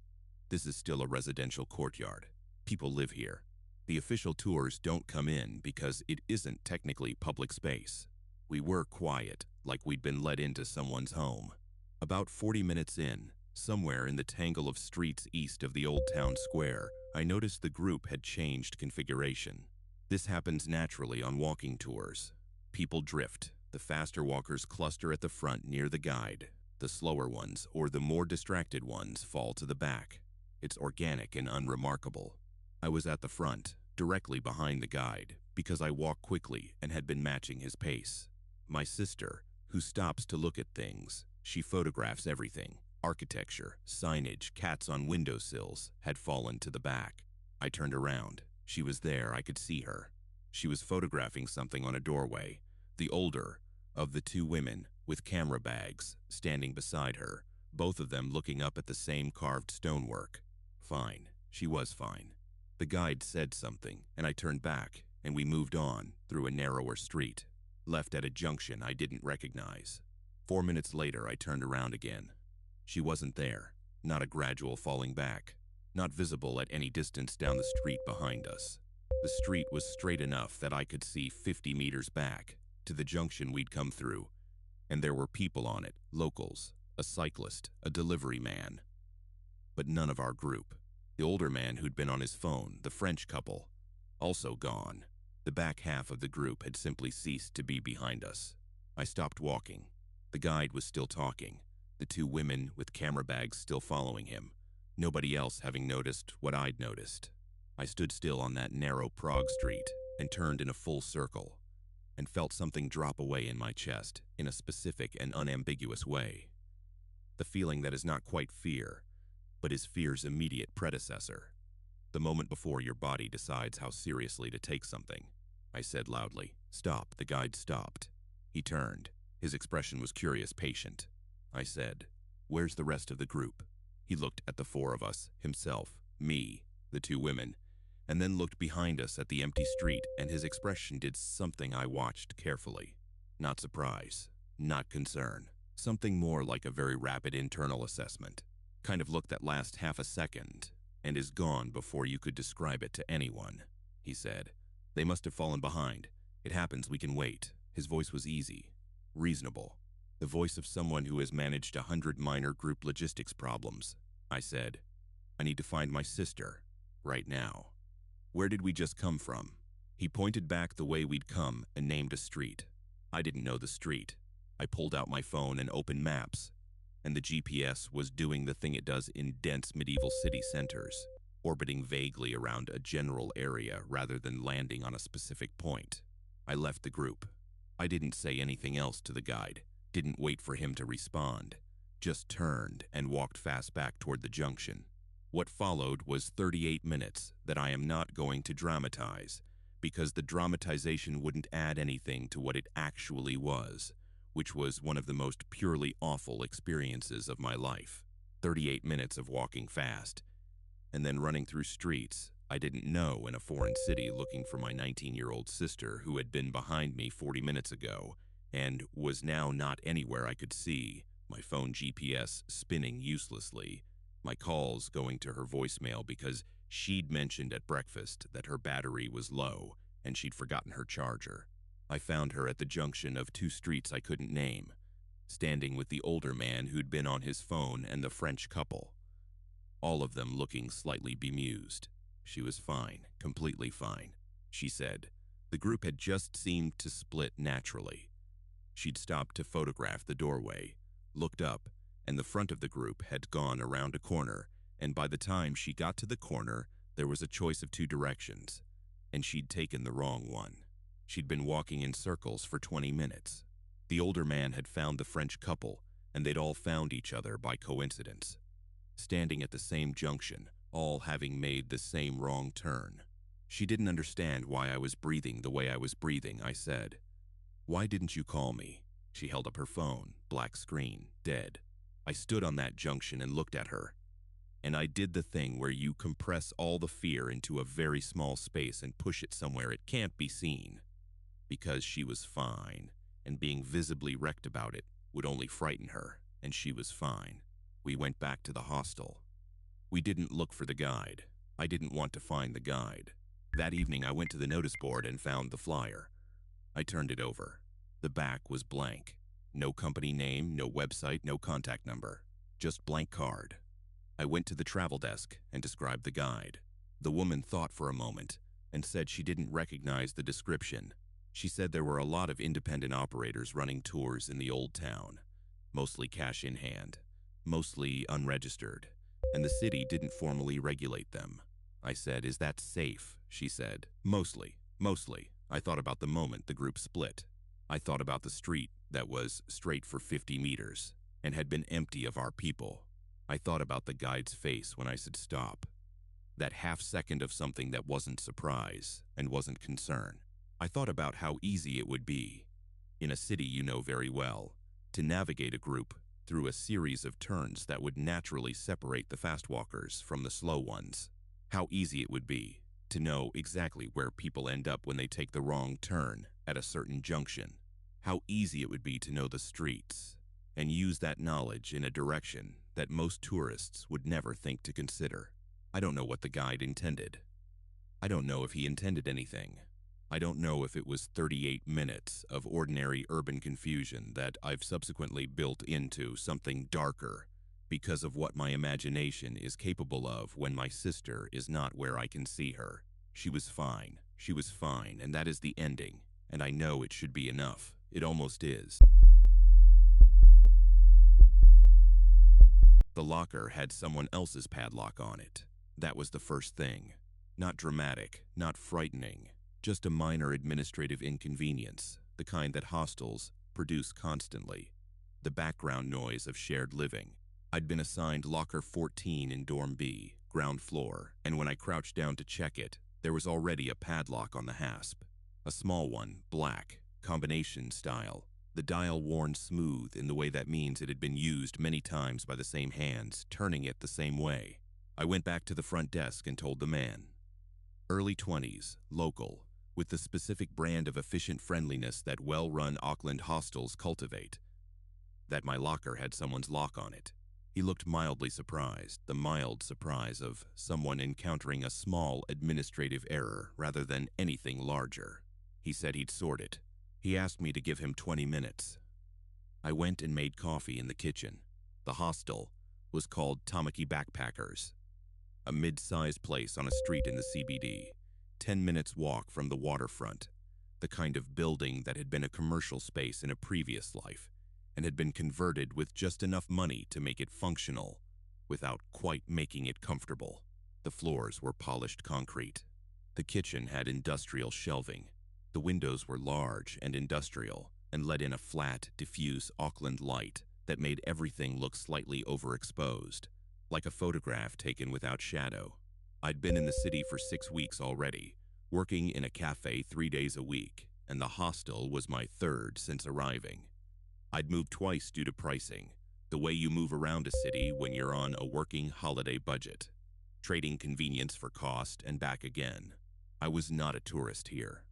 "This is still a residential courtyard. People live here. The official tours don't come in because it isn't technically public space." We were quiet, like we'd been let into someone's home. About 40 minutes in, somewhere in the tangle of streets east of the Old Town Square, I noticed the group had changed configuration. This happens naturally on walking tours. People drift. The faster walkers cluster at the front near the guide. The slower ones, or the more distracted ones, fall to the back. It's organic and unremarkable. I was at the front, directly behind the guide, because I walk quickly and had been matching his pace. My sister, who stops to look at things, she photographs everything. Architecture, signage, cats on windowsills, had fallen to the back. I turned around. She was there, I could see her. She was photographing something on a doorway. The older of the 2 women, with camera bags, standing beside her, both of them looking up at the same carved stonework. Fine. She was fine. The guide said something, and I turned back, and we moved on through a narrower street, left at a junction I didn't recognize. 4 minutes later, I turned around again. She wasn't there. Not a gradual falling back. Not visible at any distance down the street behind us. The street was straight enough that I could see 50 meters back, to the junction we'd come through, and there were people on it, locals, a cyclist, a delivery man. But none of our group. The older man who'd been on his phone, the French couple, also gone. The back half of the group had simply ceased to be behind us. I stopped walking. The guide was still talking, the 2 women with camera bags still following him, nobody else having noticed what I'd noticed. I stood still on that narrow Prague street and turned in a full circle, and felt something drop away in my chest in a specific and unambiguous way. The feeling that is not quite fear, but is fear's immediate predecessor. The moment before your body decides how seriously to take something. I said loudly, "Stop." The guide stopped. He turned. His expression was curious, patient. I said, "Where's the rest of the group?" He looked at the 4 of us, himself, me, the 2 women, and then looked behind us at the empty street, and his expression did something I watched carefully. Not surprise, not concern, something more like a very rapid internal assessment. Kind of look that lasts half a second and is gone before you could describe it to anyone. He said, "They must have fallen behind. It happens, we can wait." His voice was easy, reasonable, the voice of someone who has managed 100 minor group logistics problems. I said, "I need to find my sister, right now." "Where did we just come from?" He pointed back the way we'd come and named a street. I didn't know the street. I pulled out my phone and opened maps, and the GPS was doing the thing it does in dense medieval city centers, orbiting vaguely around a general area rather than landing on a specific point. I left the group. I didn't say anything else to the guide, didn't wait for him to respond, just turned and walked fast back toward the junction. What followed was 38 minutes that I am not going to dramatize, because the dramatization wouldn't add anything to what it actually was, which was one of the most purely awful experiences of my life. 38 minutes of walking fast, and then running through streets I didn't know in a foreign city looking for my 19-year-old sister who had been behind me 40 minutes ago and was now not anywhere I could see, my phone GPS spinning uselessly, my calls going to her voicemail because she'd mentioned at breakfast that her battery was low and she'd forgotten her charger. I found her at the junction of 2 streets I couldn't name, standing with the older man who'd been on his phone and the French couple. all of them looking slightly bemused. She was fine, completely fine, she said. The group had just seemed to split naturally. She'd stopped to photograph the doorway, looked up, and the front of the group had gone around a corner, and by the time she got to the corner, there was a choice of two directions, and she'd taken the wrong one. She'd been walking in circles for 20 minutes. The older man had found the French couple, and they'd all found each other by coincidence, standing at the same junction, all having made the same wrong turn. She didn't understand why I was breathing the way I was breathing, I said. Why didn't you call me? She held up her phone, black screen, dead. I stood on that junction and looked at her. And I did the thing where you compress all the fear into a very small space and push it somewhere it can't be seen. Because she was fine, and being visibly wrecked about it would only frighten her, and she was fine. We went back to the hostel. We didn't look for the guide. I didn't want to find the guide. That evening I went to the notice board and found the flyer. I turned it over. The back was blank. No company name, no website, no contact number. Just blank card. I went to the travel desk and described the guide. The woman thought for a moment and said she didn't recognize the description. She said there were a lot of independent operators running tours in the old town, mostly cash in hand, mostly unregistered, and the city didn't formally regulate them. I said, "Is that safe?" She said, Mostly. I thought about the moment the group split. I thought about the street that was straight for 50 meters and had been empty of our people. I thought about the guide's face when I said stop. That half second of something that wasn't surprise and wasn't concern. I thought about how easy it would be, in a city you know very well, to navigate a group through a series of turns that would naturally separate the fast walkers from the slow ones. How easy it would be to know exactly where people end up when they take the wrong turn at a certain junction. How easy it would be to know the streets and use that knowledge in a direction that most tourists would never think to consider. I don't know what the guide intended. I don't know if he intended anything. I don't know if it was 38 minutes of ordinary urban confusion that I've subsequently built into something darker because of what my imagination is capable of when my sister is not where I can see her. She was fine, and that is the ending, and I know it should be enough. It almost is. The locker had someone else's padlock on it. That was the first thing. Not dramatic, not frightening, just a minor administrative inconvenience, the kind that hostels produce constantly. The background noise of shared living. I'd been assigned locker 14 in dorm B, ground floor, and when I crouched down to check it, there was already a padlock on the hasp. A small one, black, combination style. The dial worn smooth in the way that means it had been used many times by the same hands, turning it the same way. I went back to the front desk and told the man. Early 20s, local, with the specific brand of efficient friendliness that well-run Auckland hostels cultivate. That my locker had someone's lock on it. He looked mildly surprised, the mild surprise of someone encountering a small administrative error rather than anything larger. He said he'd sort it. He asked me to give him 20 minutes. I went and made coffee in the kitchen. The hostel was called Tamaki Backpackers, a mid-sized place on a street in the CBD, 10 minutes walk from the waterfront, the kind of building that had been a commercial space in a previous life and had been converted with just enough money to make it functional without quite making it comfortable. The floors were polished concrete. The kitchen had industrial shelving. The windows were large and industrial and let in a flat, diffuse Auckland light that made everything look slightly overexposed, like a photograph taken without shadow. I'd been in the city for 6 weeks already, working in a cafe 3 days a week, and the hostel was my third since arriving. I'd moved twice due to pricing, the way you move around a city when you're on a working holiday budget, trading convenience for cost and back again. I was not a tourist here.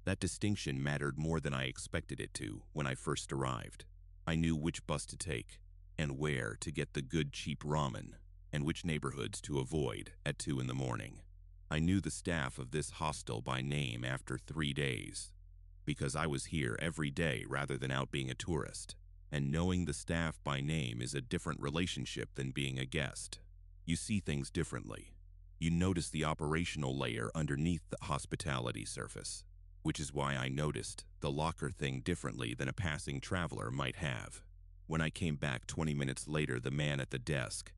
That distinction mattered more than I expected it to when I first arrived. I knew which bus to take and where to get the good cheap ramen and which neighborhoods to avoid at 2 in the morning. I knew the staff of this hostel by name after 3 days, because I was here every day rather than out being a tourist, and knowing the staff by name is a different relationship than being a guest. You see things differently. You notice the operational layer underneath the hospitality surface, which is why I noticed the locker thing differently than a passing traveler might have. When I came back 20 minutes later, the man at the desk,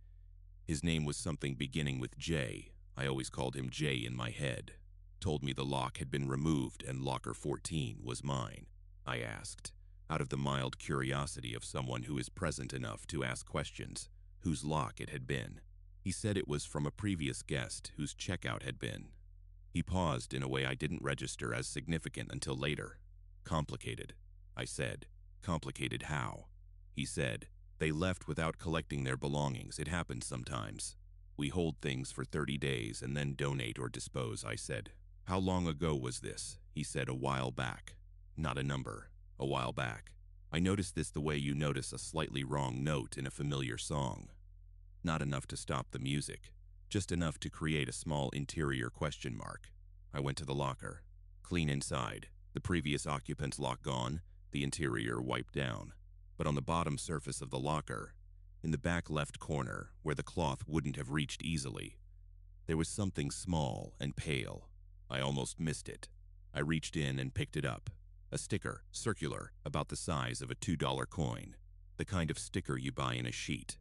his name was something beginning with J, I always called him J in my head, told me the lock had been removed and locker 14 was mine. I asked, out of the mild curiosity of someone who is present enough to ask questions, whose lock it had been. He said it was from a previous guest whose checkout had been. He paused in a way I didn't register as significant until later. Complicated, I said. Complicated how? He said, they left without collecting their belongings. It happens sometimes. We hold things for 30 days and then donate or dispose, I said. How long ago was this? He said, a while back. Not a number. A while back. I noticed this the way you notice a slightly wrong note in a familiar song. Not enough to stop the music, just enough to create a small interior question mark. I went to the locker. Clean inside. The previous occupant's lock gone, the interior wiped down. But on the bottom surface of the locker, in the back left corner, where the cloth wouldn't have reached easily, there was something small and pale. I almost missed it. I reached in and picked it up. A sticker, circular, about the size of a $2 coin. The kind of sticker you buy in a sheet.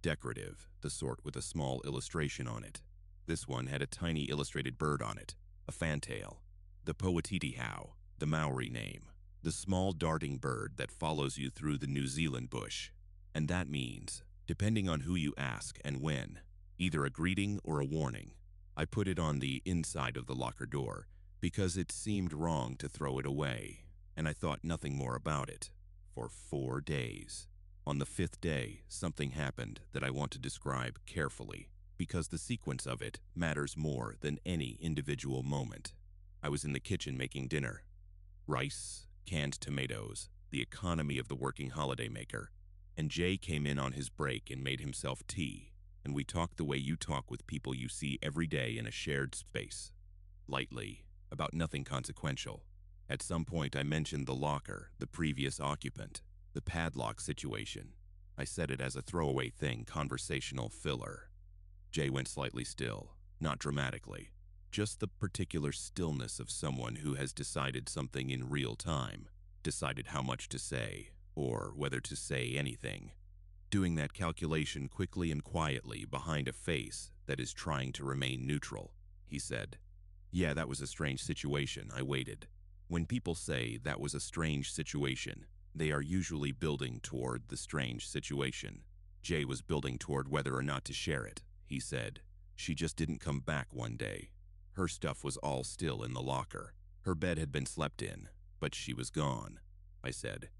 Decorative, the sort with a small illustration on it. This one had a tiny illustrated bird on it, a fantail. The Poatiti-how, the Maori name. The small darting bird that follows you through the New Zealand bush. And that means, depending on who you ask and when, either a greeting or a warning. I put it on the inside of the locker door because it seemed wrong to throw it away, and I thought nothing more about it for 4 days. On the 5th day, something happened that I want to describe carefully because the sequence of it matters more than any individual moment. I was in the kitchen making dinner. Rice, canned tomatoes, the economy of the working holidaymaker, and Jay came in on his break and made himself tea, and we talked the way you talk with people you see every day in a shared space. Lightly, about nothing consequential. At some point I mentioned the locker, the previous occupant, the padlock situation. I said it as a throwaway thing, conversational filler. Jay went slightly still, not dramatically. Just the particular stillness of someone who has decided something in real time, decided how much to say, or whether to say anything. Doing that calculation quickly and quietly behind a face that is trying to remain neutral. He said, "Yeah, that was a strange situation." I waited. When people say that was a strange situation, they are usually building toward the strange situation. Jay was building toward whether or not to share it. He said, "She just didn't come back one day. Her stuff was all still in the locker. Her bed had been slept in, but she was gone." I said,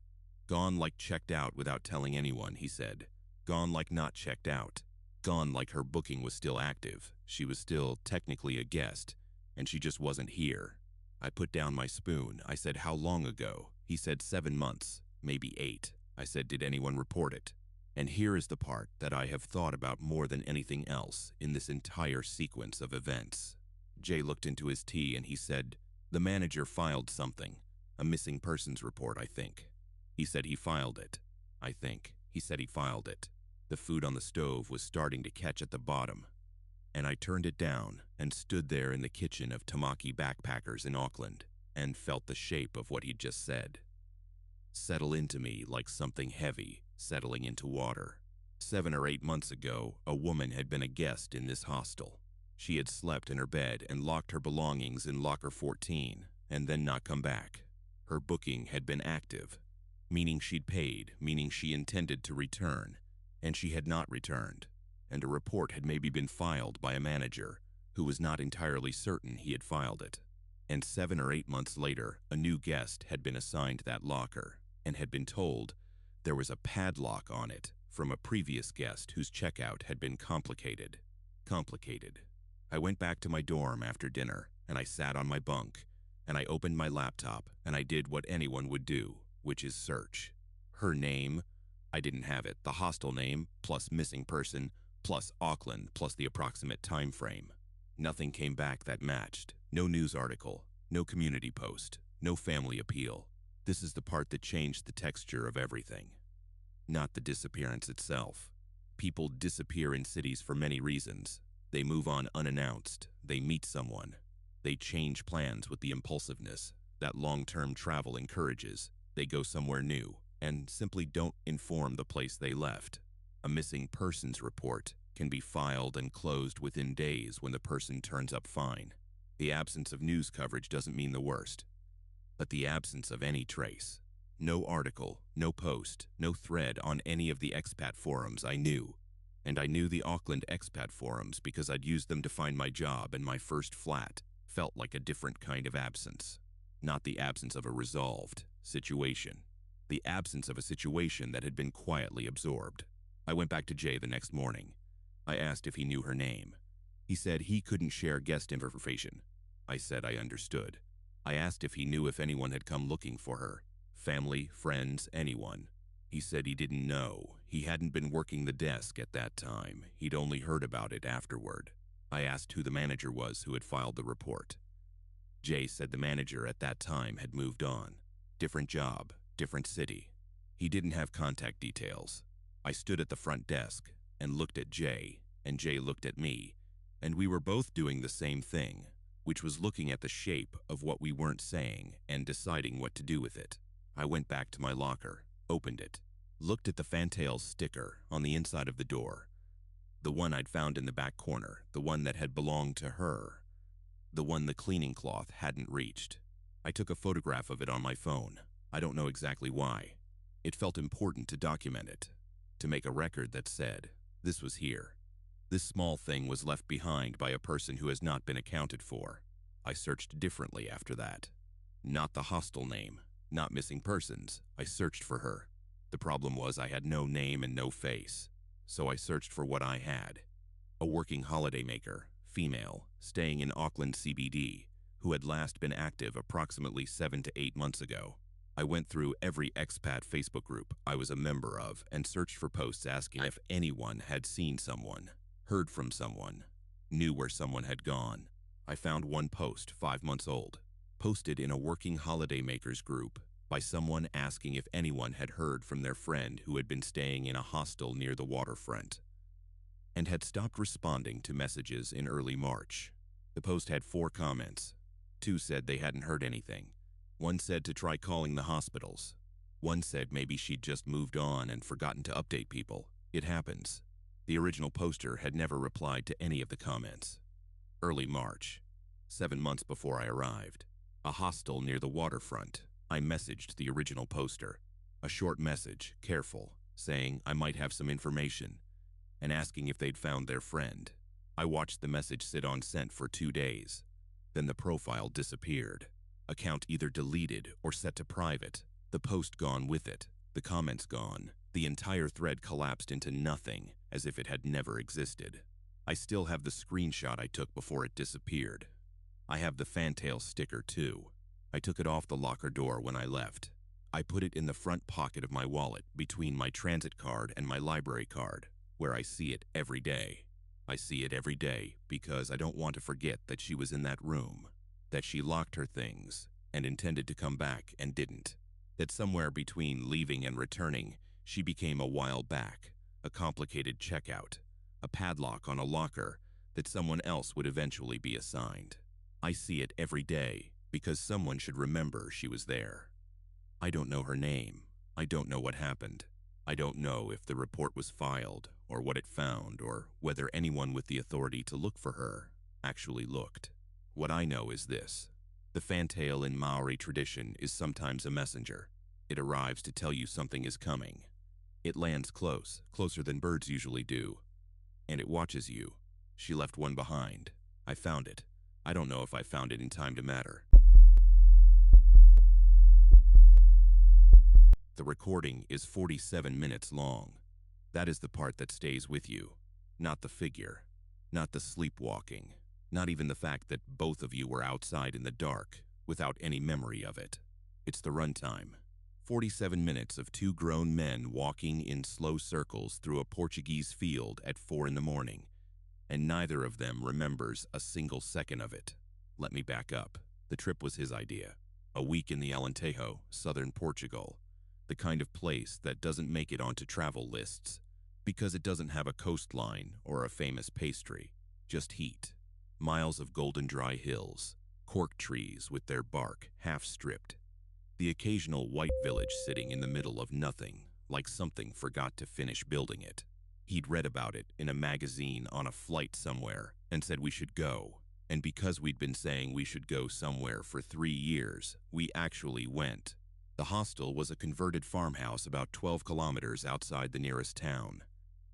"Gone like checked out without telling anyone," he said. "Gone like not checked out. Gone like her booking was still active. She was still technically a guest, and she just wasn't here." I put down my spoon. I said, "How long ago?" He said, 7 months, maybe 8. I said, "Did anyone report it?" And here is the part that I have thought about more than anything else in this entire sequence of events. Jay looked into his tea and he said, "The manager filed something. A missing persons report, I think." He said he filed it. I think. He said he filed it. The food on the stove was starting to catch at the bottom, and I turned it down and stood there in the kitchen of Tamaki Backpackers in Auckland and felt the shape of what he'd just said settle into me like something heavy settling into water. 7 or 8 months ago, a woman had been a guest in this hostel. She had slept in her bed and locked her belongings in locker 14 and then not come back. Her booking had been active, meaning she'd paid, meaning she intended to return, and she had not returned, and a report had maybe been filed by a manager who was not entirely certain he had filed it. And 7 or 8 months later, a new guest had been assigned that locker and had been told there was a padlock on it from a previous guest whose checkout had been complicated. Complicated. I went back to my dorm after dinner, and I sat on my bunk, and I opened my laptop, and I did what anyone would do, which is search. Her name, I didn't have it. The hostel name, plus missing person, plus Auckland, plus the approximate time frame. Nothing came back that matched. No news article, no community post, no family appeal. This is the part that changed the texture of everything. Not the disappearance itself, People disappear in cities for many reasons. They move on unannounced. They meet someone. They change plans with the impulsiveness that long-term travel encourages. They go somewhere new and simply don't inform the place they left. A missing persons report can be filed and closed within days when the person turns up fine. The absence of news coverage doesn't mean the worst, but the absence of any trace. No article, no post, no thread on any of the expat forums I knew. And I knew the Auckland expat forums because I'd used them to find my job, and my first flat felt like a different kind of absence. Not the absence of a resolved situation. The absence of a situation that had been quietly absorbed. I went back to Jay the next morning. I asked if he knew her name. He said he couldn't share guest information. I said I understood. I asked if he knew if anyone had come looking for her. Family, friends, anyone. He said he didn't know. He hadn't been working the desk at that time. He'd only heard about it afterward. I asked who the manager was who had filed the report. Jay said the manager at that time had moved on. Different job, different city. He didn't have contact details. I stood at the front desk and looked at Jay, and Jay looked at me, and we were both doing the same thing, which was looking at the shape of what we weren't saying and deciding what to do with it. I went back to my locker, opened it, looked at the fantails sticker on the inside of the door, the one I'd found in the back corner, the one that had belonged to her, the one the cleaning cloth hadn't reached. I took a photograph of it on my phone. I don't know exactly why. It felt important to document it, to make a record that said, this was here. This small thing was left behind by a person who has not been accounted for. I searched differently after that. Not the hostel name, not missing persons. I searched for her. The problem was I had no name and no face. So I searched for what I had. A working holidaymaker, female, staying in Auckland CBD, who had last been active approximately 7 to 8 months ago. I went through every expat Facebook group I was a member of and searched for posts asking if anyone had seen someone, heard from someone, knew where someone had gone. I found one post 5 months old, posted in a working holidaymakers group by someone asking if anyone had heard from their friend who had been staying in a hostel near the waterfront and had stopped responding to messages in early March. The post had 4 comments. 2 said they hadn't heard anything. 1 said to try calling the hospitals. 1 said maybe she'd just moved on and forgotten to update people. It happens. The original poster had never replied to any of the comments. Early March, 7 months before I arrived. A hostel near the waterfront. I messaged the original poster. A short message, careful, saying I might have some information, and asking if they'd found their friend. I watched the message sit on sent for 2 days. Then the profile disappeared. Account either deleted or set to private. The post gone with it. The comments gone. The entire thread collapsed into nothing, as if it had never existed. I still have the screenshot I took before it disappeared. I have the fantail sticker too. I took it off the locker door when I left. I put it in the front pocket of my wallet between my transit card and my library card, where I see it every day. I see it every day because I don't want to forget that she was in that room, that she locked her things and intended to come back and didn't, that somewhere between leaving and returning, she became a while back, a complicated checkout, a padlock on a locker that someone else would eventually be assigned. I see it every day because someone should remember she was there. I don't know her name. I don't know what happened. I don't know if the report was filed or what it found or whether anyone with the authority to look for her actually looked. What I know is this. The fantail in Maori tradition is sometimes a messenger. It arrives to tell you something is coming. It lands close, closer than birds usually do. And it watches you. She left one behind. I found it. I don't know if I found it in time to matter. The recording is 47 minutes long. That is the part that stays with you. Not the figure. Not the sleepwalking. Not even the fact that both of you were outside in the dark, without any memory of it. It's the runtime. 47 minutes of 2 grown men walking in slow circles through a Portuguese field at 4 in the morning, and neither of them remembers a single second of it. Let me back up. The trip was his idea. A week in the Alentejo, southern Portugal. The kind of place that doesn't make it onto travel lists. Because it doesn't have a coastline or a famous pastry, just heat. Miles of golden dry hills, cork trees with their bark half stripped. The occasional white village sitting in the middle of nothing, like something forgot to finish building it. He'd read about it in a magazine on a flight somewhere and said we should go. And because we'd been saying we should go somewhere for 3 years, we actually went. The hostel was a converted farmhouse about 12 kilometers outside the nearest town.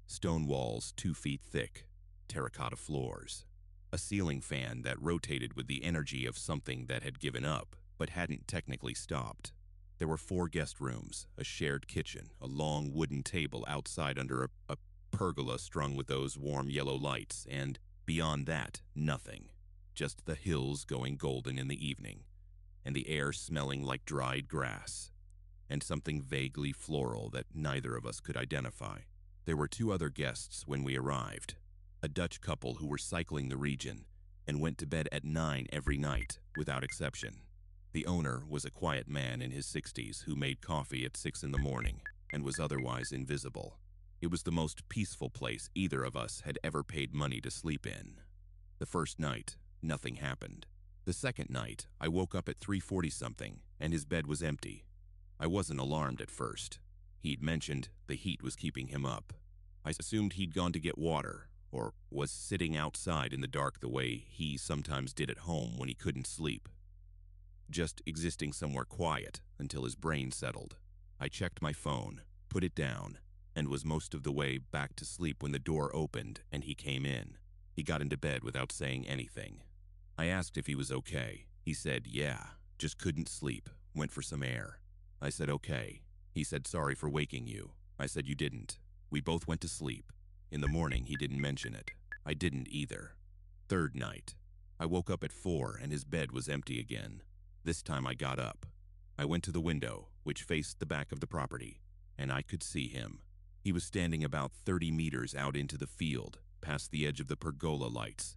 Stone walls 2 feet thick, terracotta floors. A ceiling fan that rotated with the energy of something that had given up, but hadn't technically stopped. There were 4 guest rooms, a shared kitchen, a long wooden table outside under a pergola strung with those warm yellow lights, and beyond that, nothing. Just the hills going golden in the evening, and the air smelling like dried grass, and something vaguely floral that neither of us could identify. There were 2 other guests when we arrived, a Dutch couple who were cycling the region and went to bed at 9 every night, without exception. The owner was a quiet man in his 60s who made coffee at 6 in the morning and was otherwise invisible. It was the most peaceful place either of us had ever paid money to sleep in. The first night, nothing happened. The second night, I woke up at 3:40-something, and his bed was empty. I wasn't alarmed at first. He'd mentioned the heat was keeping him up. I assumed he'd gone to get water, or was sitting outside in the dark the way he sometimes did at home when he couldn't sleep. Just existing somewhere quiet until his brain settled. I checked my phone, put it down, and was most of the way back to sleep when the door opened and he came in. He got into bed without saying anything. I asked if he was okay. He said, yeah, just couldn't sleep, went for some air. I said, okay. He said, sorry for waking you. I said, you didn't. We both went to sleep. In the morning, he didn't mention it. I didn't either. Third night. I woke up at 4 and his bed was empty again. This time I got up. I went to the window, which faced the back of the property, and I could see him. He was standing about 30 meters out into the field, past the edge of the pergola lights,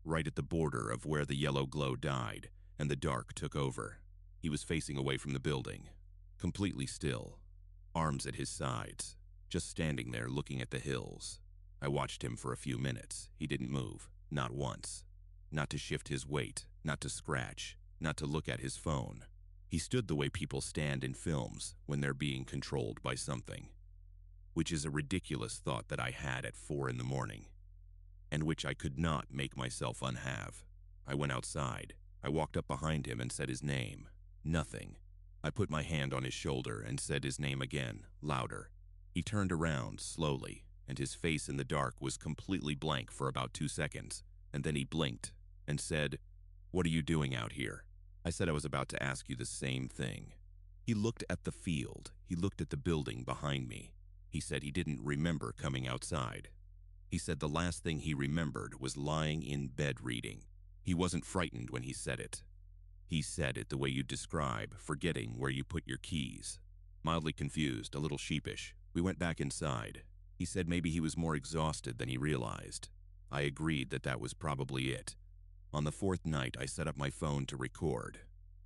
right at the border of where the yellow glow died and the dark took over. He was facing away from the building, completely still, arms at his sides, just standing there looking at the hills. I watched him for a few minutes. He didn't move, not once. Not to shift his weight, not to scratch, not to look at his phone. He stood the way people stand in films when they're being controlled by something, which is a ridiculous thought that I had at 4 in the morning, and which I could not make myself unhave. I went outside. I walked up behind him and said his name. Nothing. I put my hand on his shoulder and said his name again, louder. He turned around slowly, and his face in the dark was completely blank for about 2 seconds, and then he blinked and said, "What are you doing out here?" I said I was about to ask you the same thing. He looked at the field. He looked at the building behind me. He said he didn't remember coming outside. He said the last thing he remembered was lying in bed reading. He wasn't frightened when he said it. He said it the way you describe forgetting where you put your keys. Mildly confused, a little sheepish, we went back inside. He said maybe he was more exhausted than he realized. I agreed that that was probably it. On the 4th night, I set up my phone to record.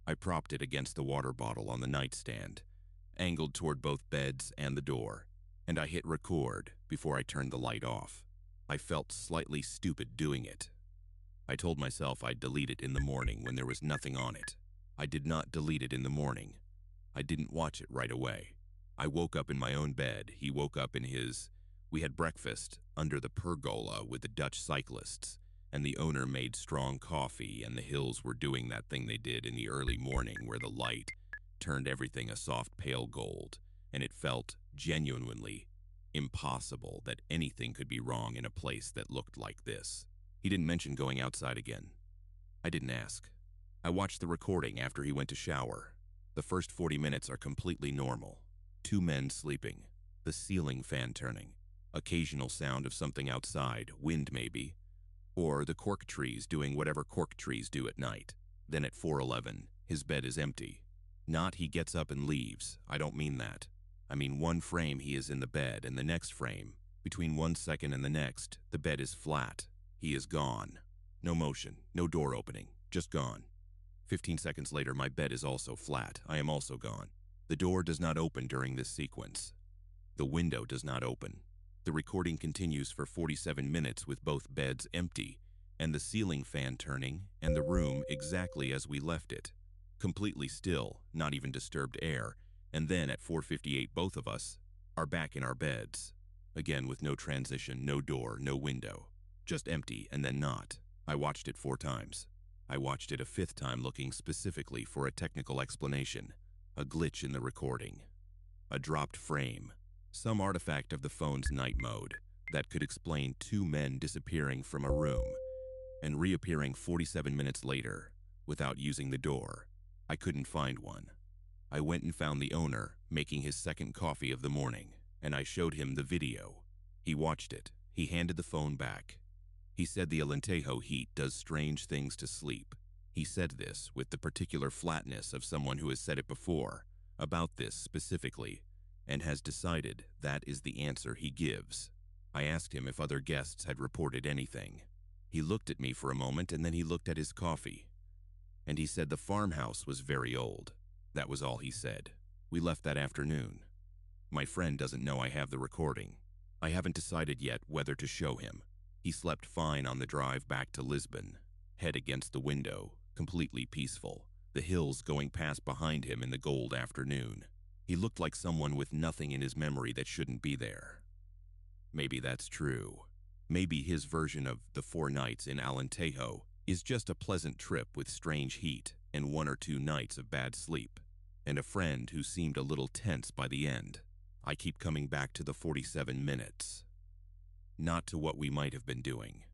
I propped it against the water bottle on the nightstand, angled toward both beds and the door, and I hit record before I turned the light off. I felt slightly stupid doing it. I told myself I'd delete it in the morning when there was nothing on it. I did not delete it in the morning. I didn't watch it right away. I woke up in my own bed. He woke up in his. We had breakfast under the pergola with the Dutch cyclists, and the owner made strong coffee, and the hills were doing that thing they did in the early morning where the light turned everything a soft pale gold, and it felt genuinely impossible that anything could be wrong in a place that looked like this. He didn't mention going outside again. I didn't ask. I watched the recording after he went to shower. The first 40 minutes are completely normal. 2 men sleeping, the ceiling fan turning, occasional sound of something outside, wind maybe, or the cork trees doing whatever cork trees do at night. Then at 4:11, his bed is empty. Not he gets up and leaves. I don't mean that. I mean one frame he is in the bed, and the next frame, between 1 second and the next, the bed is flat. He is gone. No motion, no door opening, just gone. 15 seconds later, my bed is also flat. I am also gone. The door does not open during this sequence. The window does not open. The recording continues for 47 minutes with both beds empty, and the ceiling fan turning, and the room exactly as we left it. Completely still, not even disturbed air, and then at 4:58 both of us are back in our beds. Again with no transition, no door, no window. Just empty and then not. I watched it 4 times. I watched it a 5th time looking specifically for a technical explanation. A glitch in the recording. A dropped frame. Some artifact of the phone's night mode that could explain 2 men disappearing from a room and reappearing 47 minutes later without using the door. I couldn't find one. I went and found the owner making his second coffee of the morning, and I showed him the video. He watched it. He handed the phone back. He said the Alentejo heat does strange things to sleep. He said this with the particular flatness of someone who has said it before, about this specifically, and has decided that is the answer he gives. I asked him if other guests had reported anything. He looked at me for a moment and then he looked at his coffee. And he said the farmhouse was very old. That was all he said. We left that afternoon. My friend doesn't know I have the recording. I haven't decided yet whether to show him. He slept fine on the drive back to Lisbon, head against the window, completely peaceful, the hills going past behind him in the gold afternoon. He looked like someone with nothing in his memory that shouldn't be there. Maybe that's true. Maybe his version of the 4 nights in Alentejo is just a pleasant trip with strange heat and 1 or 2 nights of bad sleep, and a friend who seemed a little tense by the end. I keep coming back to the 47 minutes. Not to what we might have been doing.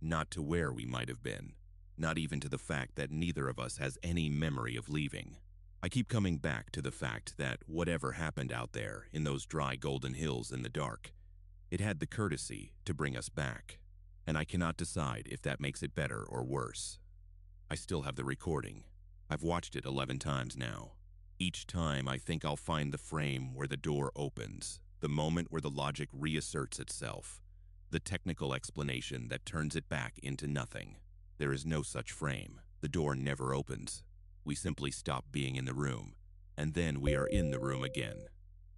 Not to where we might have been. Not even to the fact that neither of us has any memory of leaving. I keep coming back to the fact that whatever happened out there in those dry golden hills in the dark, it had the courtesy to bring us back, and I cannot decide if that makes it better or worse. I still have the recording. I've watched it 11 times now. Each time I think I'll find the frame where the door opens, the moment where the logic reasserts itself, the technical explanation that turns it back into nothing. There is no such frame. The door never opens. We simply stop being in the room, and then we are in the room again.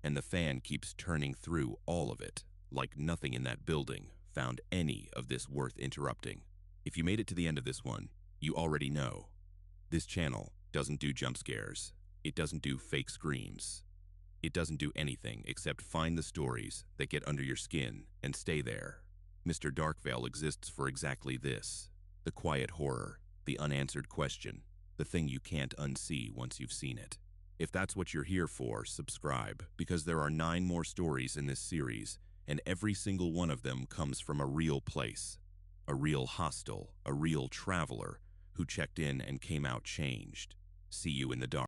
And the fan keeps turning through all of it, like nothing in that building found any of this worth interrupting. If you made it to the end of this one, you already know. This channel doesn't do jump scares. It doesn't do fake screams. It doesn't do anything except find the stories that get under your skin and stay there. Mr. Darkveil exists for exactly this. The quiet horror, the unanswered question, the thing you can't unsee once you've seen it. If that's what you're here for, subscribe, because there are 9 more stories in this series, and every single one of them comes from a real place. A real hostel, a real traveler who checked in and came out changed. See you in the dark.